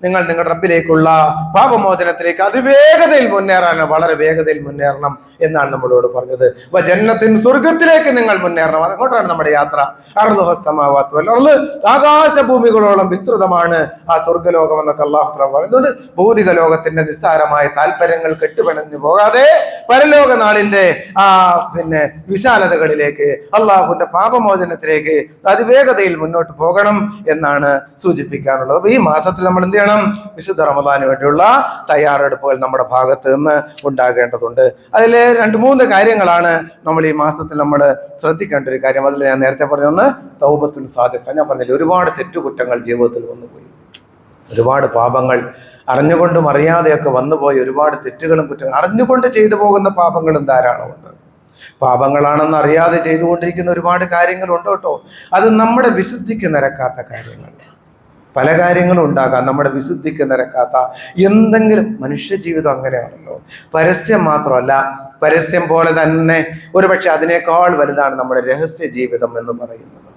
നിങ്ങൾ നിങ്ങളുടെ റബ്ബിലേക്കുള്ള പാപമോചനത്തിലേക്ക് അതിവേഗതയിൽ മുന്നേറാൻ, വളരെ വേഗതയിൽ മുന്നേറണം എന്നാണ് നമ്മളോട് പറഞ്ഞത്. ജന്നത്തിൻ, സ്വർഗത്തിലേക്ക് നിങ്ങൾ മുന്നേറണം. അങ്ങോട്ടാണ് നമ്മുടെ യാത്ര. അർളുഹസ്സമാവാത്തു വൽ അർള്, ആകാശഭൂമികളോളം വിസ്തൃതമാണ് ആ സ്വർഗ്ഗലോകം എന്നൊക്കെ അല്ലാഹു തആല പറയുന്നുണ്ട്. ഭൗതിക ലോകത്തിന്റെ നിസ്സാരമായ താല്പര്യങ്ങൾ കെട്ടുപിണഞ്ഞു പോകാതെ പരലോക നാളിന്റെ ആ വിശാലതകളിലേക്ക്, അള്ളാഹുവിന്റെ പാപമോചനത്തിലേക്ക് അതിവേഗതയിൽ മുന്നോട്ട് പോകണം എന്നാണ് സൂചിപ്പിക്കാനുള്ളത്. അപ്പൊ ഈ മാസത്തിൽ നമ്മൾ എന്ത് ചെയ്യണം, വിശുദ്ധ റമദാന് വേണ്ടിയുള്ള തയ്യാറെടുപ്പുകൾ നമ്മുടെ ഭാഗത്ത് നിന്ന് ഉണ്ടാകേണ്ടതുണ്ട്. അതിൽ 2-3 കാര്യങ്ങളാണ് നമ്മൾ ഈ മാസത്തിൽ നമ്മൾ ശ്രദ്ധിക്കേണ്ട ഒരു കാര്യം. അതിൽ ഞാൻ നേരത്തെ പറഞ്ഞൊന്ന് തൗബത്തുൽ സാദിഖ. ഞാൻ പറഞ്ഞില്ല, ഒരുപാട് തെറ്റുകുറ്റങ്ങൾ ജീവിതത്തിൽ വന്നുപോയി, ഒരുപാട് പാപങ്ങൾ അറിഞ്ഞുകൊണ്ടും അറിയാതെയൊക്കെ വന്നുപോയി, ഒരുപാട് തെറ്റുകളും കുറ്റങ്ങളും അറിഞ്ഞുകൊണ്ട് ചെയ്തു പോകുന്ന പാപങ്ങളും ധാരാളമുണ്ട്. പാപങ്ങളാണെന്ന് അറിയാതെ ചെയ്തുകൊണ്ടിരിക്കുന്ന ഒരുപാട് കാര്യങ്ങളുണ്ട് കേട്ടോ. അത് നമ്മുടെ വിശുദ്ധിക്ക് നിരക്കാത്ത കാര്യങ്ങൾ, പല കാര്യങ്ങളും ഉണ്ടാകാം നമ്മുടെ വിശുദ്ധിക്ക് നിരക്കാത്ത എന്തെങ്കിലും. മനുഷ്യ ജീവിതം അങ്ങനെയാണല്ലോ, പരസ്യം മാത്രമല്ല, പരസ്യം പോലെ തന്നെ ഒരുപക്ഷെ അതിനേക്കാൾ വലുതാണ് നമ്മുടെ രഹസ്യ ജീവിതം എന്ന് പറയുന്നത്.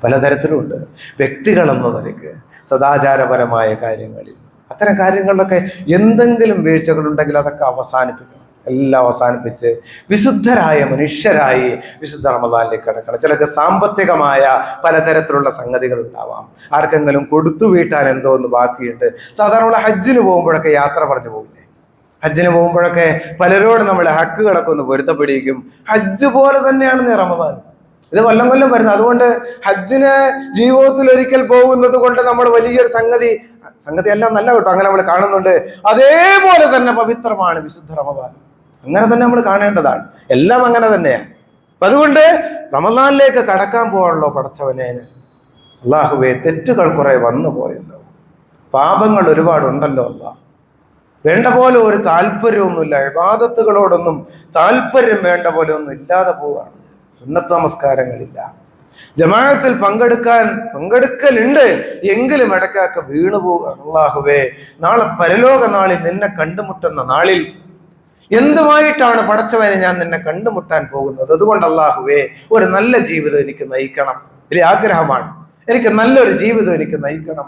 പലതരത്തിലുണ്ട്. വ്യക്തികളെന്ന നിലയ്ക്ക്, സദാചാരപരമായ കാര്യങ്ങളിൽ, അത്തരം കാര്യങ്ങളിലൊക്കെ എന്തെങ്കിലും വീഴ്ചകളുണ്ടെങ്കിൽ അതൊക്കെ അവസാനിപ്പിക്കണം. എല്ലാം അവസാനിപ്പിച്ച് വിശുദ്ധരായ മനുഷ്യരായി വിശുദ്ധ റമദാനിലേക്ക് കടക്കണം. ചിലർക്ക് സാമ്പത്തികമായ പലതരത്തിലുള്ള സംഗതികൾ ഉണ്ടാവാം, ആർക്കെങ്കിലും കൊടുത്തു വീട്ടാൻ എന്തോ ഒന്ന് ബാക്കിയുണ്ട്. സാധാരണ ഹജ്ജിന് പോകുമ്പോഴൊക്കെ യാത്ര പറഞ്ഞു പോകില്ലേ, ഹജ്ജിന് പോകുമ്പോഴൊക്കെ പലരോട് നമ്മൾ ഹക്കുകളൊക്കെ ഒന്ന് പൊരുത്തപ്പെടിക്കും. ഹജ്ജ് പോലെ തന്നെയാണ് റമദാൻ. ഇത് കൊല്ലം കൊല്ലം വരുന്നത്. അതുകൊണ്ട് ഹജ്ജിന് ജീവിതത്തിൽ ഒരിക്കൽ പോകുന്നത് കൊണ്ട് നമ്മൾ വലിയൊരു സംഗതി എല്ലാം നല്ല കേട്ടോ, അങ്ങനെ നമ്മൾ കാണുന്നുണ്ട്. അതേപോലെ തന്നെ പവിത്രമാണ് വിശുദ്ധ റമദാൻ. അങ്ങനെ തന്നെ നമ്മൾ കാണേണ്ടതാണ്. എല്ലാം അങ്ങനെ തന്നെയാണ്. അപ്പൊ അതുകൊണ്ട് റമദാനിലേക്ക് കടക്കാൻ പോകാണല്ലോ പടച്ചവനെ. അല്ലാഹുവേ, തെറ്റുകൾ കുറെ വന്നു പോയല്ലോ, പാപങ്ങൾ ഒരുപാടുണ്ടല്ലോ. അല്ലാഹ്, വേണ്ട പോലെ ഒരു താല്പര്യമൊന്നുമില്ല, ഇബാദത്തുകളോടൊന്നും താല്പര്യം വേണ്ട പോലെ ഒന്നും ഇല്ലാതെ പോവുകയാണ്. സുന്നത്ത് നമസ്കാരങ്ങളില്ല, ജമാഅത്തിൽ പങ്കെടുക്കലുണ്ട്, എങ്കിലും ഇടയ്ക്കൊക്കെ വീണു പോവുകയാണ്. അല്ലാഹുവേ, നാളെ പരലോക നാളിൽ നിന്നെ കണ്ടുമുട്ടുന്ന നാളിൽ എന്തുമായിട്ടാണ് പടച്ചവനെ ഞാൻ നിന്നെ കണ്ടുമുട്ടാൻ പോകുന്നത്? അതുകൊണ്ട് അല്ലാഹുവേ, ഒരു നല്ല ജീവിതം എനിക്ക് നയിക്കണം, വലിയ ആഗ്രഹമാണ്. എനിക്ക് നല്ലൊരു ജീവിതം എനിക്ക് നയിക്കണം.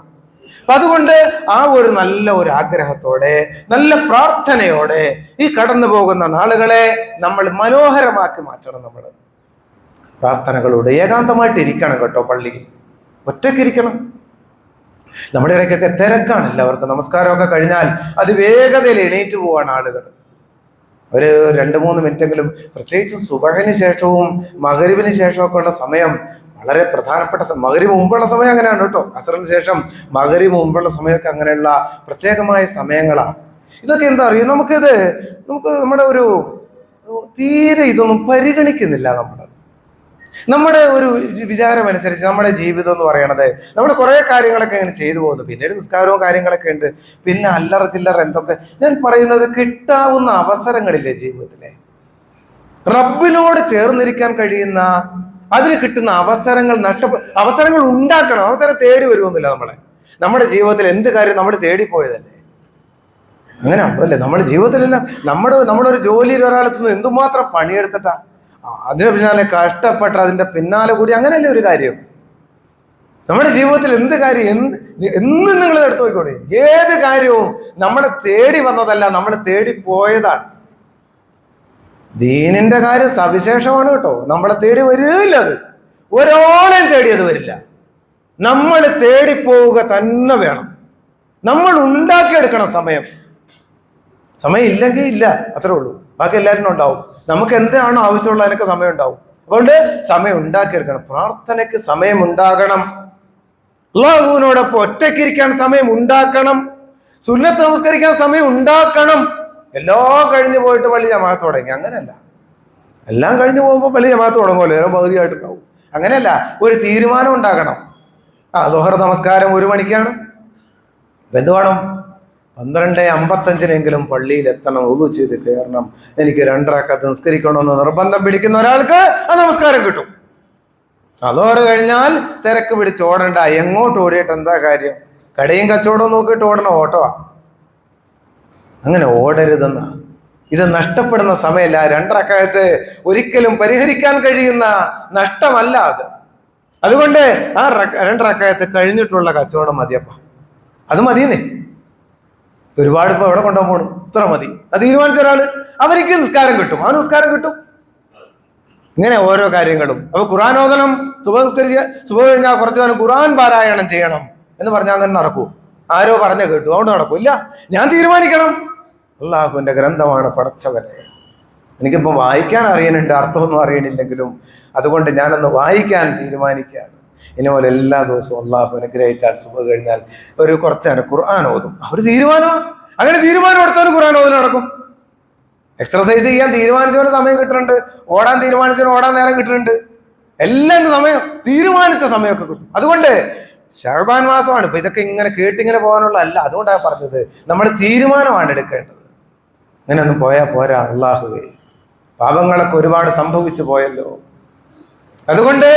അപ്പൊ അതുകൊണ്ട് ആ ഒരു നല്ല ഒരു ആഗ്രഹത്തോടെ, നല്ല പ്രാർത്ഥനയോടെ ഈ കടന്നു പോകുന്ന നാളുകളെ നമ്മൾ മനോഹരമാക്കി മാറ്റണം. നമ്മൾ പ്രാർത്ഥനകളോട് ഏകാന്തമായിട്ട് ഇരിക്കണം കേട്ടോ. പള്ളിയിൽ ഒറ്റയ്ക്കിരിക്കണം. നമ്മുടെ ഇടയ്ക്കൊക്കെ തിരക്കാണ് എല്ലാവർക്കും. നമസ്കാരമൊക്കെ കഴിഞ്ഞാൽ അത് വേഗതയിൽ എണീറ്റ് പോവാണ് ആളുകൾ. ഒരു 2-3 മിനിറ്റെങ്കിലും, പ്രത്യേകിച്ച് സുബഹിന് ശേഷവും മഗ്‌രിബിന് ശേഷമൊക്കെ ഉള്ള സമയം വളരെ പ്രധാനപ്പെട്ട. മഗ്‌രിബ് മുമ്പുള്ള സമയം അങ്ങനെയാണ് കേട്ടോ. അസ്റിന് ശേഷം മഗ്‌രിബ് മുമ്പുള്ള സമയമൊക്കെ അങ്ങനെയുള്ള പ്രത്യേകമായ സമയങ്ങളാണ്. ഇതൊക്കെ എന്താ അറിയും, നമുക്ക് നമ്മുടെ ഒരു തീരെ ഇതൊന്നും പരിഗണിക്കുന്നില്ല നമ്മൾ. നമ്മുടെ ഒരു വിചാരം അനുസരിച്ച് നമ്മുടെ ജീവിതം എന്ന് പറയണത് നമ്മൾ കുറേ കാര്യങ്ങളൊക്കെ ഇങ്ങനെ ചെയ്തു പോകുന്നു, പിന്നീട് നിസ്കാരവും കാര്യങ്ങളൊക്കെ ഉണ്ട്, പിന്നെ അല്ലറ ചില്ലറ എന്തൊക്കെ. ഞാൻ പറയുന്നത് കിട്ടാവുന്ന അവസരങ്ങളില്ലേ ജീവിതത്തിലെ, റബ്ബിനോട് ചേർന്നിരിക്കാൻ കഴിയുന്ന, അതിന് കിട്ടുന്ന അവസരങ്ങൾ അവസരങ്ങൾ ഉണ്ടാക്കണം. അവസരം തേടി വരുമൊന്നുമില്ല. നമ്മുടെ ജീവിതത്തിൽ എന്ത് കാര്യം നമ്മൾ തേടിപ്പോയതല്ലേ, അങ്ങനെയാണല്ലോ അല്ലേ? നമ്മുടെ ജീവിതത്തിലെല്ലാം നമ്മളൊരു ജോലിയിൽ ഒരാളെത്തുന്നത് എന്തുമാത്രം പണിയെടുത്തിട്ടാ, അതിന് പിന്നാലെ കഷ്ടപ്പെട്ട അതിന്റെ പിന്നാലെ കൂടി, അങ്ങനെയല്ലേ ഒരു കാര്യം. നമ്മുടെ ജീവിതത്തിൽ എന്ത് കാര്യം എന്നും നിങ്ങൾ എടുത്തു നോക്കിക്കോളൂ, ഏത് കാര്യവും നമ്മളെ തേടി വന്നതല്ല, നമ്മൾ തേടി പോയതാണ്. ദീനിന്റെ കാര്യം സവിശേഷമാണ് കേട്ടോ. നമ്മളെ തേടി വരില്ല, അത് ഒരാളെയും തേടിയത് വരില്ല. നമ്മൾ തേടിപ്പോവുക തന്നെ വേണം. നമ്മൾ ഉണ്ടാക്കിയെടുക്കണം. സമയം ഇല്ലെങ്കിൽ ഇല്ല, അത്രേ ഉള്ളൂ. ബാക്കി എല്ലാവരും ഉണ്ടാവും. നമുക്ക് എന്താണോ ആവശ്യമുള്ള അതിനൊക്കെ സമയം ഉണ്ടാവും. അതുകൊണ്ട് സമയം ഉണ്ടാക്കിയെടുക്കണം. പ്രാർത്ഥനയ്ക്ക് സമയം ഉണ്ടാകണം. അല്ലാഹുവിനോടൊപ്പം ഒറ്റയ്ക്കിരിക്കാൻ സമയം ഉണ്ടാക്കണം. സുന്നത്ത് നമസ്കരിക്കാൻ സമയം ഉണ്ടാക്കണം. എല്ലാം കഴിഞ്ഞു പോയിട്ട് പള്ളി ജമാഅത്ത് തുടങ്ങി, അങ്ങനെയല്ല. എല്ലാം കഴിഞ്ഞു പോകുമ്പോൾ പള്ളി ജമാഅത്ത് തുടങ്ങുമല്ലോ, ഏറെ പകുതിയായിട്ടുണ്ടാവും. അങ്ങനെയല്ല, ഒരു തീരുമാനം ഉണ്ടാകണം. ദുഹർ നമസ്കാരം 1 മണിക്കാണ്, എന്ത് വേണം? 12:55 പള്ളിയിൽ എത്തണം, ഉളു ചെയ്ത് കയറണം. എനിക്ക് 2 റക്അത്ത് നിസ്കരിക്കണമെന്ന് നിർബന്ധം പിടിക്കുന്ന ഒരാൾക്ക് ആ നമസ്കാരം കിട്ടും. അതോടെ കഴിഞ്ഞാൽ തിരക്ക് പിടിച്ച് ഓടണ്ട. എങ്ങോട്ട് ഓടിയിട്ട് എന്താ കാര്യം? കടയും കച്ചവടവും നോക്കിയിട്ട് ഓടണം, ഓട്ടമാ. അങ്ങനെ ഓടരുതെന്ന, ഇത് നഷ്ടപ്പെടുന്ന സമയമല്ല. 2 റക്അത്ത് ഒരിക്കലും പരിഹരിക്കാൻ കഴിയുന്ന നഷ്ടമല്ല അത്. അതുകൊണ്ട് ആ 2 റക്അത്ത് കഴിഞ്ഞിട്ടുള്ള കച്ചവടം മതിയപ്പ, അത് മതിയെന്നേ. ഒരുപാട് ഇപ്പൊ എവിടെ കൊണ്ടുപോകാൻ പോണു, ഇത്ര മതി. അത് തീരുമാനിച്ച ഒരാള്, അവർക്ക് നിസ്കാരം കിട്ടും, ആ നിസ്കാരം കിട്ടും. ഇങ്ങനെ ഓരോ കാര്യങ്ങളും. അപ്പൊ ഖുർആൻ ഓതണം, സുബഹ് കഴിഞ്ഞാൽ കുറച്ചു നേരം ഖുർആൻ പാരായണം ചെയ്യണം എന്ന് പറഞ്ഞാൽ അങ്ങനെ നടക്കൂ? ആരോ പറഞ്ഞു കേട്ടു അതുകൊണ്ട് നടക്കൂല്ല. ഞാൻ തീരുമാനിക്കണം. അള്ളാഹുവിന്റെ ഗ്രന്ഥമാണ് പടച്ചവനെ. എനിക്കിപ്പോൾ വായിക്കാൻ അറിയുന്നുണ്ട്, അർത്ഥമൊന്നും അറിയണില്ലെങ്കിലും അതുകൊണ്ട് ഞാനൊന്ന് വായിക്കാൻ തീരുമാനിക്കുകയാണ്. ഇനി പോലെ എല്ലാ ദിവസവും അള്ളാഹു അനുഗ്രഹിച്ചാൽ സുബഹ് കഴിഞ്ഞാൽ ഒരു കുറച്ചാണ് ഖുർആൻ ഓതും. ഒരു തീരുമാനമാണ്. അങ്ങനെ തീരുമാനം എടുത്തവന് ഖുർആൻ ഓതും നടക്കും. എക്സർസൈസ് ചെയ്യാൻ തീരുമാനിച്ചവന് സമയം കിട്ടുന്നുണ്ട്, ഓടാൻ തീരുമാനിച്ചവന് ഓടാൻ നേരം കിട്ടുന്നുണ്ട്. എല്ലാം സമയം, തീരുമാനിച്ച സമയമൊക്കെ കിട്ടും. അതുകൊണ്ട് ശഅബാൻ മാസമാണ് ഇപ്പൊ ഇതൊക്കെ ഇങ്ങനെ കേട്ടിങ്ങനെ പോകാനുള്ള അല്ല. അതുകൊണ്ടാണ് പറഞ്ഞത്, നമ്മൾ തീരുമാനമാണ് എടുക്കേണ്ടത്. അങ്ങനെ ഒന്നും പോയാൽ പോരാ. അള്ളാഹുവേ, പാപങ്ങളൊക്കെ ഒരുപാട് സംഭവിച്ചു പോയല്ലോ. അതുകൊണ്ട്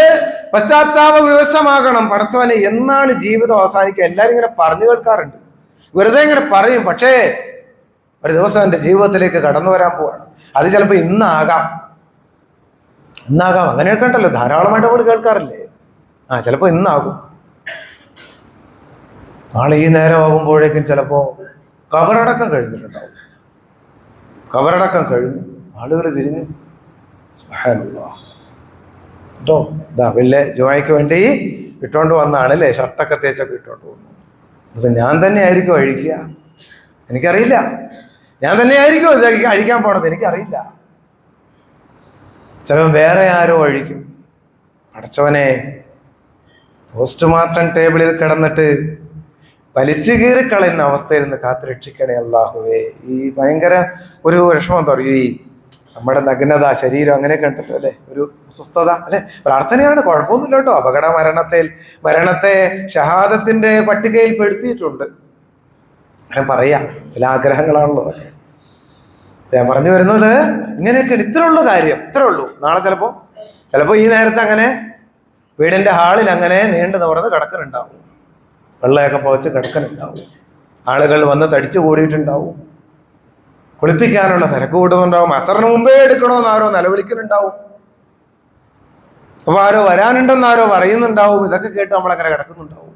പശ്ചാത്താപ വിവശമാകണം. പടച്ചവനെ, എന്നാണ് ജീവിതം അവസാനിക്കുക? എല്ലാവരും ഇങ്ങനെ പറഞ്ഞു കേൾക്കാറുണ്ട്, വെറുതെ ഇങ്ങനെ പറയും. പക്ഷേ ഒരു ദിവസം എൻ്റെ ജീവിതത്തിലേക്ക് കടന്നു വരാൻ പോവാണ്. അത് ചിലപ്പോൾ ഇന്നാകാം. അങ്ങനെയൊക്കെ ഉണ്ടല്ലോ, ധാരാളമായിട്ട് നമ്മൾ കേൾക്കാറില്ലേ? ചിലപ്പോൾ ഇന്നാകും, നാളെ ഈ നേരമാകുമ്പോഴേക്കും ചിലപ്പോൾ കബറടക്കം കഴിഞ്ഞിട്ടുണ്ടാവും. കബറടക്കം കഴിഞ്ഞു, ആളുകൾ പിരിഞ്ഞു. സുബ്ഹാനല്ലാഹ് കേട്ടോ. വലിയ ജോയ്ക്ക് വേണ്ടി ഇട്ടുകൊണ്ട് വന്നാണ് അല്ലേ, ഷർട്ടൊക്കെ തേച്ചൊക്കെ ഇട്ടുകൊണ്ട് വന്നു. അപ്പം ഞാൻ തന്നെ ആയിരിക്കും അഴിക്കുക? എനിക്കറിയില്ല. ഞാൻ തന്നെ ആയിരിക്കും അത് അഴിക്കാൻ പോണത്? എനിക്കറിയില്ല. ചിലപ്പോൾ വേറെ ആരോ അഴിക്കും. അടച്ചവനെ, പോസ്റ്റ്മോർട്ടം ടേബിളിൽ കിടന്നിട്ട് വലിച്ചു കീറിക്കളയുന്ന അവസ്ഥയിൽ നിന്ന് കാത്തു രക്ഷിക്കണേ അല്ലാഹുവേ. ഈ ഭയങ്കര ഒരു വിഷമം എന്താ പറയുക, ഈ നമ്മുടെ നഗ്നത, ശരീരം അങ്ങനെയൊക്കെ ഉണ്ടല്ലോ അല്ലെ, ഒരു അസ്വസ്ഥത അല്ലെ. പ്രാർത്ഥനയാണ്, കുഴപ്പമൊന്നുമില്ല കേട്ടോ. അപകട മരണത്തെ ഷഹാദത്തിന്റെ പട്ടികയിൽ പെടുത്തിയിട്ടുണ്ട്. അങ്ങനെ പറയാം, ചില ആഗ്രഹങ്ങളാണല്ലോ അതൊക്കെ. ഞാൻ പറഞ്ഞു വരുന്നത് ഇങ്ങനെയൊക്കെയാണ്. ഇത്രേ ഉള്ളൂ കാര്യം, ഇത്രേ ഉള്ളൂ. നാളെ ചിലപ്പോൾ ഈ നേരത്തെ അങ്ങനെ വീടിന്റെ ഹാളിൽ അങ്ങനെ നീണ്ടു നിവർന്ന് കിടക്കുന്നുണ്ടാവും, വെള്ളയൊക്കെ പോച്ച് കിടക്കുന്നുണ്ടാവും, ആളുകൾ വന്ന് തടിച്ചു കൂടിയിട്ടുണ്ടാവും, കുളിപ്പിക്കാനുള്ള തിരക്ക് കൂട്ടുന്നുണ്ടാവും, അസറിന് മുമ്പേ എടുക്കണമെന്ന് ആരോ നിലവിളിക്കുന്നുണ്ടാവും, അപ്പൊ ആരോ വരാനുണ്ടെന്ന് ആരോ പറയുന്നുണ്ടാവും. ഇതൊക്കെ കേട്ട് നമ്മളങ്ങനെ കിടക്കുന്നുണ്ടാവും.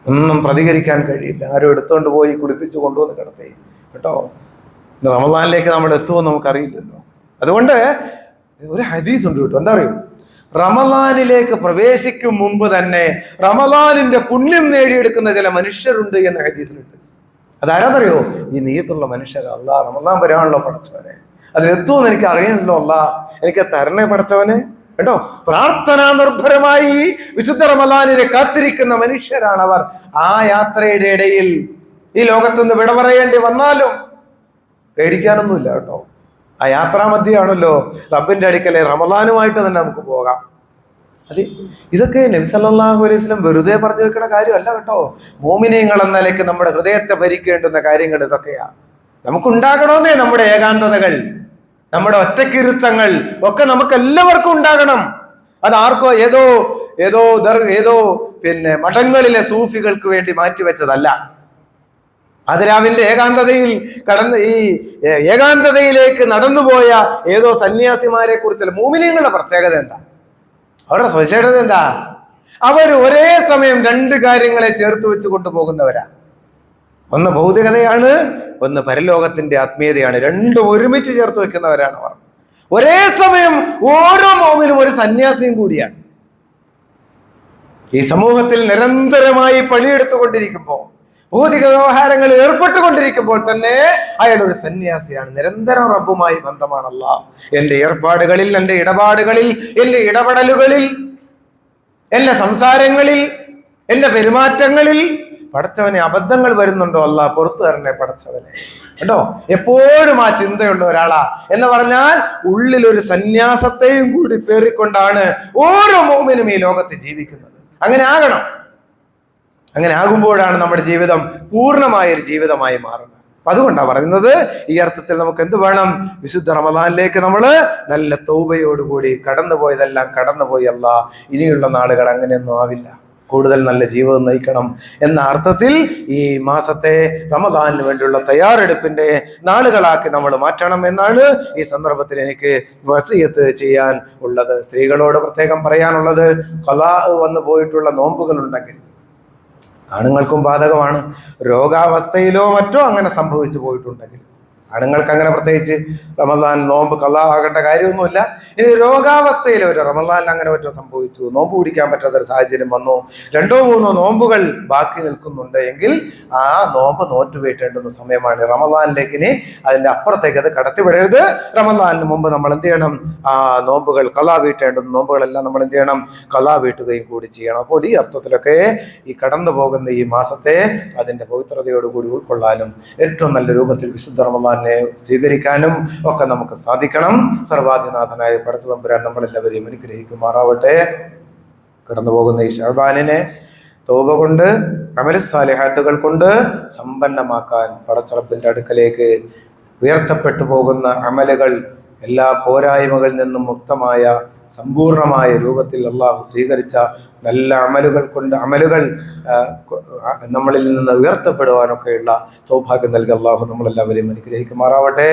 ഒന്നും പ്രതികരിക്കാൻ കഴിയില്ല. ആരോ എടുത്തുകൊണ്ട് പോയി കുളിപ്പിച്ച് കൊണ്ടുവന്ന് കിടത്തി കേട്ടോ. റമളാനിലേക്ക് നമ്മൾ എത്തുമെന്ന് നമുക്കറിയില്ലല്ലോ. അതുകൊണ്ട് ഒരു ഹദീസ് ഉണ്ട് കേട്ടോ. എന്താ അറിയോ, റമളാനിലേക്ക് പ്രവേശിക്കും മുമ്പ് തന്നെ റമളാനിന്റെ പുണ്യം നേടിയെടുക്കുന്ന ചില മനുഷ്യരുണ്ട് എന്ന ഹദീസിലുണ്ട്. അതാരാന്നറിയോ? ഈ നീയത്തുള്ള മനുഷ്യർ. അല്ലാഹ്, റമളാൻ വരാണല്ലോ പടച്ചവനെ, അതിലെത്തുമെന്ന് എനിക്ക് അറിയണല്ലോ. അല്ലാഹ്, എനിക്ക് തരണേ പടച്ചവനെ കേട്ടോ. പ്രാർത്ഥനാ നിർഭരമായി വിശുദ്ധ റമളാനിനെ കാത്തിരിക്കുന്ന മനുഷ്യരാണവർ. ആ യാത്രയുടെ ഇടയിൽ ഈ ലോകത്തുനിന്ന് വിട പറയേണ്ടി വന്നാലും പേടിക്കാനൊന്നുമില്ല കേട്ടോ. ആ യാത്രാമധ്യയാണല്ലോ റബ്ബിന്റെ അടുക്കലെ റമദാനുമായിട്ട് തന്നെ നമുക്ക് പോകാം. ഇതൊക്കെ നബി സല്ലല്ലാഹു അലൈഹി വസല്ലം വെറുതെ പറഞ്ഞു വെക്കുന്ന കാര്യമല്ല കേട്ടോ. മോമിനീങ്ങൾ എന്ന നിലയ്ക്ക് നമ്മുടെ ഹൃദയത്തെ ഭരിക്കേണ്ടുന്ന കാര്യങ്ങൾ ഇതൊക്കെയാ. നമുക്കുണ്ടാകണമെന്നേ നമ്മുടെ ഏകാന്തതകൾ, നമ്മുടെ ഒറ്റക്കിരുത്തങ്ങൾ ഒക്കെ നമുക്ക് എല്ലാവർക്കും ഉണ്ടാകണം. അത് ആർക്കോ ഏതോ ഏതോ ഏതോ മഠങ്ങളിലെ സൂഫികൾക്ക് വേണ്ടി മാറ്റിവെച്ചതല്ല. അതിരാവിന്റെ ഏകാന്തതയിൽ ഈ ഏകാന്തതയിലേക്ക് നടന്നുപോയ ഏതോ സന്യാസിമാരെ കുറിച്ചുള്ള മോമിനീങ്ങളുടെ പ്രത്യേകത എന്താ? അവരുടെ സവിശേഷത എന്താ? അവർ ഒരേ സമയം രണ്ട് കാര്യങ്ങളെ ചേർത്ത് വെച്ച് കൊണ്ടുപോകുന്നവരാ. ഒന്ന് ഭൗതികതയാണ്, ഒന്ന് പരലോകത്തിന്റെ ആത്മീയതയാണ്. രണ്ടും ഒരുമിച്ച് ചേർത്ത് വെക്കുന്നവരാണ് അവർ. ഒരേ സമയം ഓരോ മോമിനും ഒരു സന്യാസിയും കൂടിയാണ്. ഈ സമൂഹത്തിൽ നിരന്തരമായി പണിയെടുത്തുകൊണ്ടിരിക്കുമ്പോൾ, ഭൗതിക വ്യവഹാരങ്ങളിൽ ഏർപ്പെട്ടുകൊണ്ടിരിക്കുമ്പോൾ തന്നെ അയാൾ ഒരു സന്യാസിയാണ്. നിരന്തരം റബ്ബുമായി ബന്ധമാണല്ല. എന്റെ ഏർപ്പാടുകളിൽ, എന്റെ ഇടപാടുകളിൽ, എന്റെ ഇടപെടലുകളിൽ, എന്റെ സംസാരങ്ങളിൽ, എന്റെ പെരുമാറ്റങ്ങളിൽ പടച്ചവനെ അബദ്ധങ്ങൾ വരുന്നുണ്ടോ? അല്ല പുറത്തു തരണേ പടച്ചവനെ കേട്ടോ. എപ്പോഴും ആ ചിന്തയുള്ള ഒരാളാ എന്ന് പറഞ്ഞാൽ ഉള്ളിൽ ഒരു സന്യാസത്തെയും കൂടി പേറിക്കൊണ്ടാണ് ഓരോ മോമിനും ഈ ലോകത്ത് ജീവിക്കുന്നത്. അങ്ങനെ ആകണം. അങ്ങനെ ആകുമ്പോഴാണ് നമ്മുടെ ജീവിതം പൂർണ്ണമായൊരു ജീവിതമായി മാറുന്നത്. അപ്പൊ അതുകൊണ്ടാണ് പറയുന്നത്, ഈ അർത്ഥത്തിൽ നമുക്ക് എന്ത് വേണം? വിശുദ്ധ റമദാനിലേക്ക് നമ്മൾ നല്ല തൗബയോടുകൂടി കടന്നുപോയതെല്ലാം കടന്നുപോയി. അല്ല, ഇനിയുള്ള നാളുകൾ അങ്ങനെയൊന്നും ആവില്ല. കൂടുതൽ നല്ല ജീവിതം നയിക്കണം എന്ന അർത്ഥത്തിൽ ഈ മാസത്തെ റമദാനിന് വേണ്ടിയുള്ള തയ്യാറെടുപ്പിന്റെ നാളുകളാക്കി നമ്മൾ മാറ്റണം എന്നാണ് ഈ സന്ദർഭത്തിൽ എനിക്ക് വസിയത്ത് ചെയ്യാൻ ഉള്ളത്. സ്ത്രീകളോട് പ്രത്യേകം പറയാനുള്ളത്, ഖളാ വന്നു പോയിട്ടുള്ള നോമ്പുകൾ ഉണ്ടെങ്കിൽ ആണുങ്ങൾക്കും ബാധകമാണ്. രോഗാവസ്ഥയിലോ മറ്റോ അങ്ങനെ സംഭവിച്ചു പോയിട്ടുണ്ടെങ്കിൽ, ആണുങ്ങൾക്ക് അങ്ങനെ പ്രത്യേകിച്ച് റമദാൻ നോമ്പ് ഖളാ ആകേണ്ട കാര്യമൊന്നുമില്ല. ഇനി രോഗാവസ്ഥയിൽ ഒരു റമദാനിൽ അങ്ങനെ പറ്റോ സംഭവിച്ചു, നോമ്പ് പിടിക്കാൻ പറ്റാത്തൊരു സാഹചര്യം വന്നു, 2-3 നോമ്പുകൾ ബാക്കി നിൽക്കുന്നുണ്ട് എങ്കിൽ ആ നോമ്പ് നോറ്റുവീട്ടേണ്ടുന്ന സമയമാണ്. റമദാനിലേക്ക് ഇനി അതിൻ്റെ അപ്പുറത്തേക്ക് അത് കടത്തിവിടരുത്. റമദാനിന് മുമ്പ് നമ്മൾ എന്ത് ചെയ്യണം? ആ നോമ്പുകൾ ഖളാ വീട്ടേണ്ടുന്ന നോമ്പുകളെല്ലാം നമ്മൾ എന്ത് ചെയ്യണം? ഖളാ വീട്ടുകയും കൂടി ചെയ്യണം. അപ്പോൾ ഈ അർത്ഥത്തിലൊക്കെ ഈ കടന്നു പോകുന്ന ഈ മാസത്തെ അതിൻ്റെ പവിത്രതയോടുകൂടി ഉൾക്കൊള്ളാനും ഏറ്റവും നല്ല രൂപത്തിൽ വിശുദ്ധ റമദാൻ സ്വീകരിക്കാനും ഒക്കെ നമുക്ക് സാധിക്കണം. സർവാധിനാഥനായ പടച്ച തമ്പുരാൻ നമ്മളെല്ലാവരെയും അനുഗ്രഹിക്കുമാറാവട്ടെ. കടന്നു പോകുന്ന ഈ ശഅബാനിനെ തൗബ കൊണ്ട്, അമൽ സാലിഹാത്തുകൾ കൊണ്ട് സമ്പന്നമാക്കാൻ പടച്ച റബ്ബിന്റെ അടുക്കലേക്ക് ഉയർത്തപ്പെട്ടു പോകുന്ന അമലുകൾ എല്ലാ പോരായ്മകളിൽ നിന്നും മുക്തമായ സമ്പൂർണമായ രൂപത്തിൽ അള്ളാഹു സ്വീകരിച്ച നല്ല അമലുകൾ കൊണ്ട് നമ്മളിൽ നിന്ന് ഉയർത്തപ്പെടുവാനൊക്കെയുള്ള സൗഭാഗ്യം നൽകി അള്ളാഹു നമ്മളെല്ലാവരെയും അനുഗ്രഹിക്കുമാറാവട്ടെ.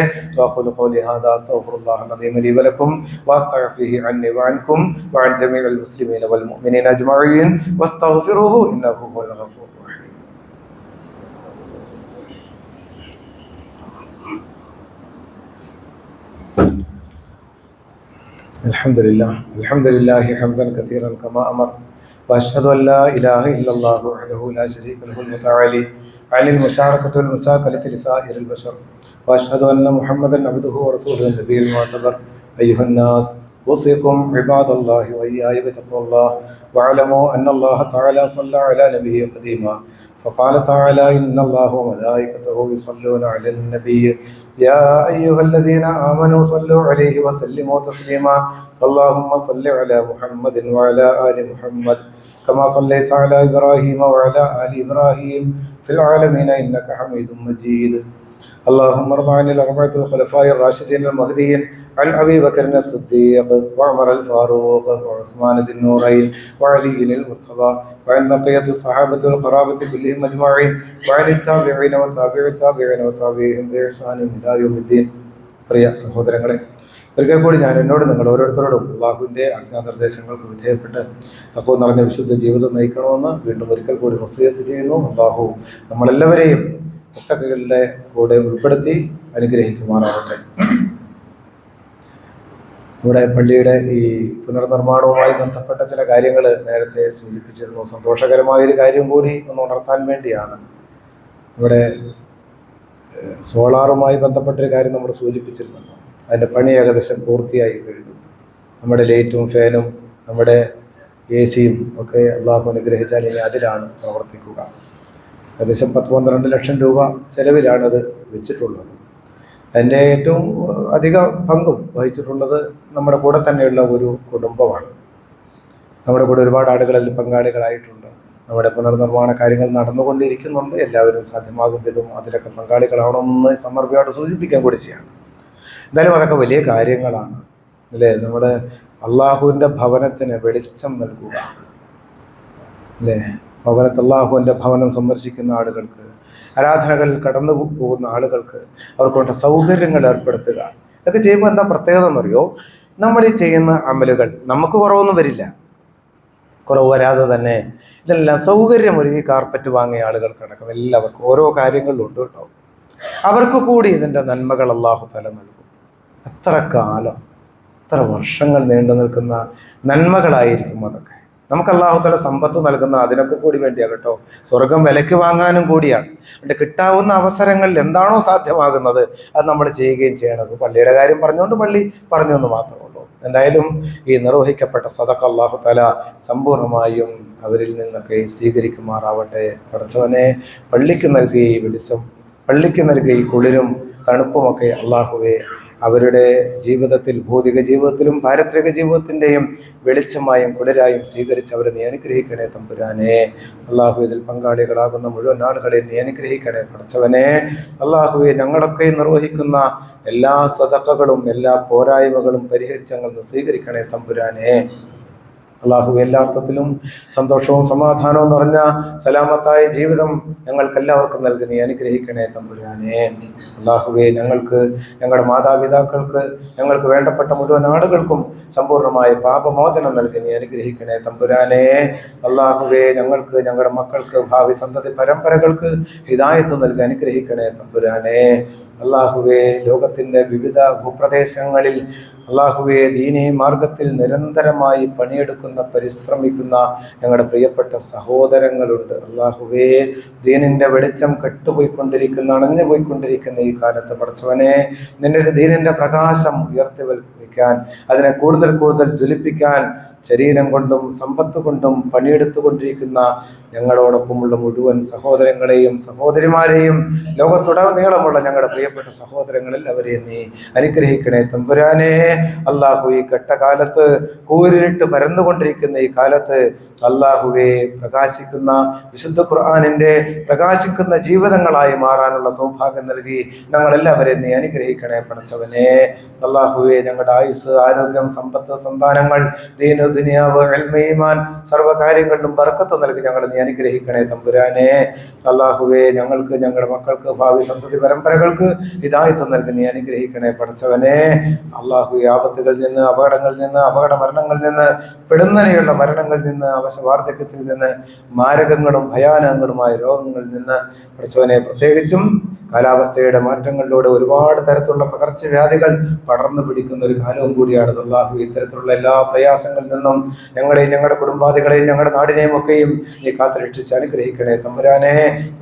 അൽഹംദുലില്ലാഹി ഹംദൻ കതീറൻ കമാ അമർ وأشهد أن لا إله إلا الله وحده لا شريك له المتعالي عن المشاركة والمساكلة لسائر البشر وأشهد أن محمدا عبده ورسوله النبي المعتبر. أيها الناس، أوصيكم عباد الله وإياي بتقوى الله، واعلموا أن الله تعالى صلى على نبيه قديما فقال تعالى: إن الله وملائكته يصلون على النبي يا أيها الذين آمنوا صلوا عليه وسلموا تسليما. اللهم صل على محمد وعلى آل محمد كما صليت على إبراهيم وعلى آل إبراهيم في العالمين إنك حميد مجيد. اللهم ارض عن الأربعة الخلفاء الراشدين المهديين عن أبي بكر الصديق وعمر الفاروق وعثمان ذي النورين وعلي المرتضى وعن بقية الصحابة والقرابة كلهم أجمعين وعن التابعين وتابع التابعين وتابعهم بإحسان إلى يوم الدين. പ്രിയ സഹോദരങ്ങളെ, ഒരിക്കൽ കൂടി ഞാൻ എന്നോട് നിങ്ങൾ ഓരോരുത്തരോടും അള്ളാഹുവിൻ്റെ ആജ്ഞാനിർദ്ദേശങ്ങൾക്ക് വിധേയപ്പെട്ട് തഖ്വ നിറഞ്ഞ വിശുദ്ധ ജീവിതം നയിക്കണമെന്ന് വീണ്ടും ഒരിക്കൽ കൂടി വസിയത്ത് ചെയ്യുന്നു. അള്ളാഹു നമ്മളെല്ലാവരെയും മുത്തഖികളുടെ കൂടെ ഉൾപ്പെടുത്തി അനുഗ്രഹിക്കുമാറാവട്ടെ. ഇവിടെ പള്ളിയുടെ ഈ പുനർനിർമ്മാണവുമായി ബന്ധപ്പെട്ട ചില കാര്യങ്ങൾ നേരത്തെ സൂചിപ്പിച്ചിരുന്നു. സന്തോഷകരമായൊരു കാര്യം കൂടി ഒന്ന് ഉണർത്താൻ വേണ്ടിയാണ്. ഇവിടെ സോളാറുമായി ബന്ധപ്പെട്ടൊരു കാര്യം നമ്മൾ സൂചിപ്പിച്ചിരുന്നല്ലോ. അതിൻ്റെ പണി ഏകദേശം പൂർത്തിയായി കഴിഞ്ഞു. നമ്മുടെ ലൈറ്റും ഫാനും നമ്മുടെ AC-യും ഒക്കെ അള്ളാഹു അനുഗ്രഹിച്ചാൽ ഇനി അതിലാണ് പ്രവർത്തിക്കുക. ഏകദേശം 10-12 ലക്ഷം രൂപ ചെലവിലാണത് വെച്ചിട്ടുള്ളത്. അതിൻ്റെ ഏറ്റവും അധിക പങ്കും വഹിച്ചിട്ടുള്ളത് നമ്മുടെ കൂടെ തന്നെയുള്ള ഒരു കുടുംബമാണ്. നമ്മുടെ കൂടെ ഒരുപാട് ആളുകൾ അതിൽ പങ്കാളികളായിട്ടുണ്ട്. നമ്മുടെ പുനർനിർമ്മാണ കാര്യങ്ങൾ നടന്നുകൊണ്ടിരിക്കുന്നുണ്ട്. എല്ലാവരും സാധ്യമാകും വിധം അതിലൊക്കെ പങ്കാളികളാണെന്ന് സന്ദർഭയോടെ സൂചിപ്പിക്കാൻ കൂടി ചെയ്യണം. എന്തായാലും അതൊക്കെ വലിയ കാര്യങ്ങളാണ് അല്ലേ. നമ്മുടെ അള്ളാഹുവിൻ്റെ ഭവനത്തിന് വെളിച്ചം നൽകുക അല്ലേ. അള്ളാഹുവിൻ്റെ ഭവനം സന്ദർശിക്കുന്ന ആളുകൾക്ക്, ആരാധനകളിൽ കടന്നു പോകുന്ന ആളുകൾക്ക് അവർക്ക് വേണ്ട സൗകര്യങ്ങൾ ഏർപ്പെടുത്തുക. ഇതൊക്കെ ചെയ്യുമ്പോൾ എന്താ പ്രത്യേകത എന്നറിയോ? നമ്മൾ ഈ ചെയ്യുന്ന അമലുകൾ നമുക്ക് കുറവൊന്നും വരില്ല. കുറവ് വരാതെ തന്നെ ഇതെല്ലാം സൗകര്യം ഒരുങ്ങി കാർപ്പറ്റ് വാങ്ങിയ ആളുകൾക്കടക്കം എല്ലാവർക്കും ഓരോ കാര്യങ്ങളിലുണ്ട് കേട്ടോ. അവർക്ക് കൂടി ഇതിൻ്റെ നന്മകൾ അല്ലാഹു തആല നൽകും. എത്ര കാലം, എത്ര വർഷങ്ങൾ നീണ്ടു നിൽക്കുന്ന നന്മകളായിരിക്കും അതൊക്കെ. നമുക്ക് അല്ലാഹു തആല സമ്പത്ത് നൽകുന്ന അതിനൊക്കെ കൂടി വേണ്ടിയാണ് കേട്ടോ. സ്വർഗം വിലയ്ക്ക് വാങ്ങാനും കൂടിയാണ്. എന്നിട്ട് കിട്ടാവുന്ന അവസരങ്ങളിൽ എന്താണോ സാധ്യമാകുന്നത് അത് നമ്മൾ ചെയ്യുകയും ചെയ്യണത്. പള്ളിയുടെ കാര്യം പറഞ്ഞുകൊണ്ട് പള്ളി പറഞ്ഞു എന്ന് മാത്രമേ ഉള്ളൂ. എന്തായാലും ഈ നിർവഹിക്കപ്പെട്ട സദഖ അല്ലാഹു തആല സമ്പൂർണ്ണമായും അവരിൽ നിന്നൊക്കെ സ്വീകരിക്കുമാറാവട്ടെ. പടച്ചവനെ, പള്ളിക്ക് നൽകിയ ഈ വെളിച്ചം, പള്ളിക്ക് നൽകിയ ഈ കുളിരും തണുപ്പുമൊക്കെ അല്ലാഹുവേ അവരുടെ ജീവിതത്തിൽ, ഭൗതിക ജീവിതത്തിലും പാരത്രിക ജീവിതത്തിൻ്റെയും വെളിച്ചമായും കുളിരായും സ്വീകരിച്ച് അവരെ നീ അനുഗ്രഹിക്കണേ തമ്പുരാനെ. അള്ളാഹു ഇതിൽ പങ്കാളികളാകുന്ന മുഴുവൻ ആളുകളെ നീ അനുഗ്രഹിക്കണേ പടച്ചവനെ. അള്ളാഹുവെ, ഞങ്ങളൊക്കെ നിർവഹിക്കുന്ന എല്ലാ സദഖകളും എല്ലാ പോരായ്മകളും പരിഹരിച്ചങ്ങൾ സ്വീകരിക്കണേ തമ്പുരാനെ. അള്ളാഹു എല്ലാ അർത്ഥത്തിലും സന്തോഷവും സമാധാനവും നിറഞ്ഞ സലാമത്തായ ജീവിതം ഞങ്ങൾക്കെല്ലാവർക്കും നൽകി നീ അനുഗ്രഹിക്കണേ തമ്പുരാനെ. അള്ളാഹുവെ, ഞങ്ങൾക്ക്, ഞങ്ങളുടെ മാതാപിതാക്കൾക്ക്, ഞങ്ങൾക്ക് വേണ്ടപ്പെട്ട മുഴുവൻ ആളുകൾക്കും സമ്പൂർണ്ണമായ പാപമോചനം നൽകി നീ അനുഗ്രഹിക്കണേ തമ്പുരാനെ. അള്ളാഹുവെ, ഞങ്ങൾക്ക്, ഞങ്ങളുടെ മക്കൾക്ക്, ഭാവി സന്തതി പരമ്പരകൾക്ക് ഹിദായത്ത് നൽകി അനുഗ്രഹിക്കണേ തമ്പുരാനെ. അള്ളാഹുവെ, ലോകത്തിൻ്റെ വിവിധ ഭൂപ്രദേശങ്ങളിൽ അള്ളാഹുവെ ദീനീ മാർഗത്തിൽ നിരന്തരമായി പണിയെടുക്കുന്ന, പരിശ്രമിക്കുന്ന ഞങ്ങളുടെ പ്രിയപ്പെട്ട സഹോദരങ്ങളുണ്ട്. അള്ളാഹുവെ, ദീനിൻ്റെ വെളിച്ചം കെട്ടുപോയിക്കൊണ്ടിരിക്കുന്ന, അണഞ്ഞു പോയിക്കൊണ്ടിരിക്കുന്ന ഈ കാലത്ത് പടച്ചവനെ, നിന്റെ ദീനിൻ്റെ പ്രകാശം ഉയർത്തി വയ്ക്കാൻ, അതിനെ കൂടുതൽ കൂടുതൽ ജ്വലിപ്പിക്കാൻ ശരീരം കൊണ്ടും സമ്പത്ത് കൊണ്ടും പണിയെടുത്തുകൊണ്ടിരിക്കുന്ന ഞങ്ങളോടൊപ്പമുള്ള മുഴുവൻ സഹോദരങ്ങളെയും സഹോദരിമാരെയും ലോകത്തുടനീളമുള്ള ഞങ്ങളുടെ പ്രിയപ്പെട്ട സഹോദരങ്ങളിൽ അവരെ നീ അനുഗ്രഹിക്കണേ തമ്പുരാനെ. അള്ളാഹു, ഈ കെട്ടകാലത്ത്, കൂരിട്ട് പരന്നുകൊണ്ടിരിക്കുന്ന ഈ കാലത്ത് അള്ളാഹുവെ, പ്രകാശിക്കുന്ന വിശുദ്ധ ഖുർആനിൻ്റെ പ്രകാശിക്കുന്ന ജീവിതങ്ങളായി മാറാനുള്ള സൗഭാഗ്യം നൽകി ഞങ്ങളെല്ലാവരെയും നീ അനുഗ്രഹിക്കണേ പടച്ചവനെ. അള്ളാഹുവെ, ഞങ്ങളുടെ ആയുസ്, ആരോഗ്യം, സമ്പത്ത്, സന്താനങ്ങൾ, ദീനു ദുനിയാവ്, ഇൽമ്, ഈമാൻ സർവ്വകാര്യങ്ങളിലും ബർക്കത്ത് നൽകി ഞങ്ങളെ നീ അനുഗ്രഹിക്കണേ തമ്പുരാനെ. അള്ളാഹുവെ, ഞങ്ങൾക്ക്, ഞങ്ങളുടെ മക്കൾക്ക്, ഭാവി സന്തതി പരമ്പരകൾക്ക് ഹിദായത്ത് നൽകി നീ അനുഗ്രഹിക്കണേ പടച്ചവനെ. അള്ളാഹു, ആപത്തുകളിൽ നിന്ന്, അപകടങ്ങളിൽ നിന്ന്, അപകട മരണങ്ങളിൽ നിന്ന്, പെടുന്നനെയുള്ള മരണങ്ങളിൽ നിന്ന്, വാർദ്ധക്യത്തിൽ നിന്ന്, മാരകങ്ങളും ഭയാനകങ്ങളുമായ രോഗങ്ങളിൽ നിന്ന് പടച്ചവനെ, പ്രത്യേകിച്ചും കാലാവസ്ഥയുടെ മാറ്റങ്ങളിലൂടെ ഒരുപാട് തരത്തിലുള്ള പകർച്ചവ്യാധികൾ പടർന്നു പിടിക്കുന്ന ഒരു കാലവും കൂടിയാണ്. അല്ലാഹു, ഇത്തരത്തിലുള്ള എല്ലാ പ്രയാസങ്ങളിൽ നിന്നും ഞങ്ങളെയും ഞങ്ങളുടെ കുടുംബാദികളെയും ഞങ്ങളുടെ നാടിനെയും ഒക്കെയും നീ കാത്തുരക്ഷിച്ച് അനുഗ്രഹിക്കണേ തമ്പുരാനെ.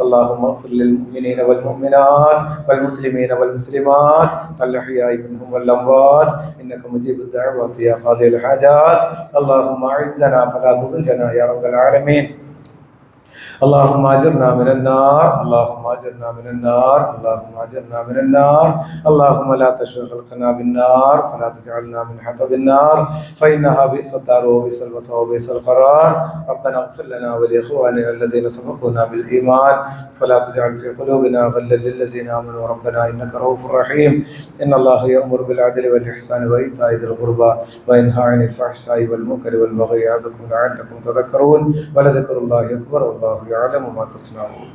അല്ലാഹുമ്മ ഗ്ഫിർ ലിൽ മുഅ്മിനീന വൽ മുഅ്മിനാത്ത് വൽ മുസ്ലിമീന വൽ മുസ്ലിമാത്ത് അൽ അഹ്യാഇ മിൻഹും വൽ അംവാത്ത് ഇന്നക മുജീബുദ് ദഅവാതി യാ ഖാദിയൽ ഹാജാത്ത്. അല്ലാഹുമ്മ അഇസ്സനാ ഫലാ തുദില്ലനാ യാ റബ്ബൽ ആലമീൻ. اللهم اجرنا من النار، اللهم اجرنا من النار، اللهم اجرنا من النار. اللهم لا تشغل خلقنا بالنار فلا تجعلنا من حطب النار فإنها بئس الدار وبئس المثوى وبئس القرار. ربنا اغفر لنا ولإخواننا الذين سبقونا بالإيمان فلا تجعل في قلوبنا غلا للذين آمنوا ربنا إنك رؤوف رحيم. إن الله يأمر بالعدل والإحسان وإيتاء ذي القربى وينهى عن الفحشاء والمنكر والبغي يعظكم لعلكم تذكرون. ولذكر الله أكبر والله يعلم ما تصنعون.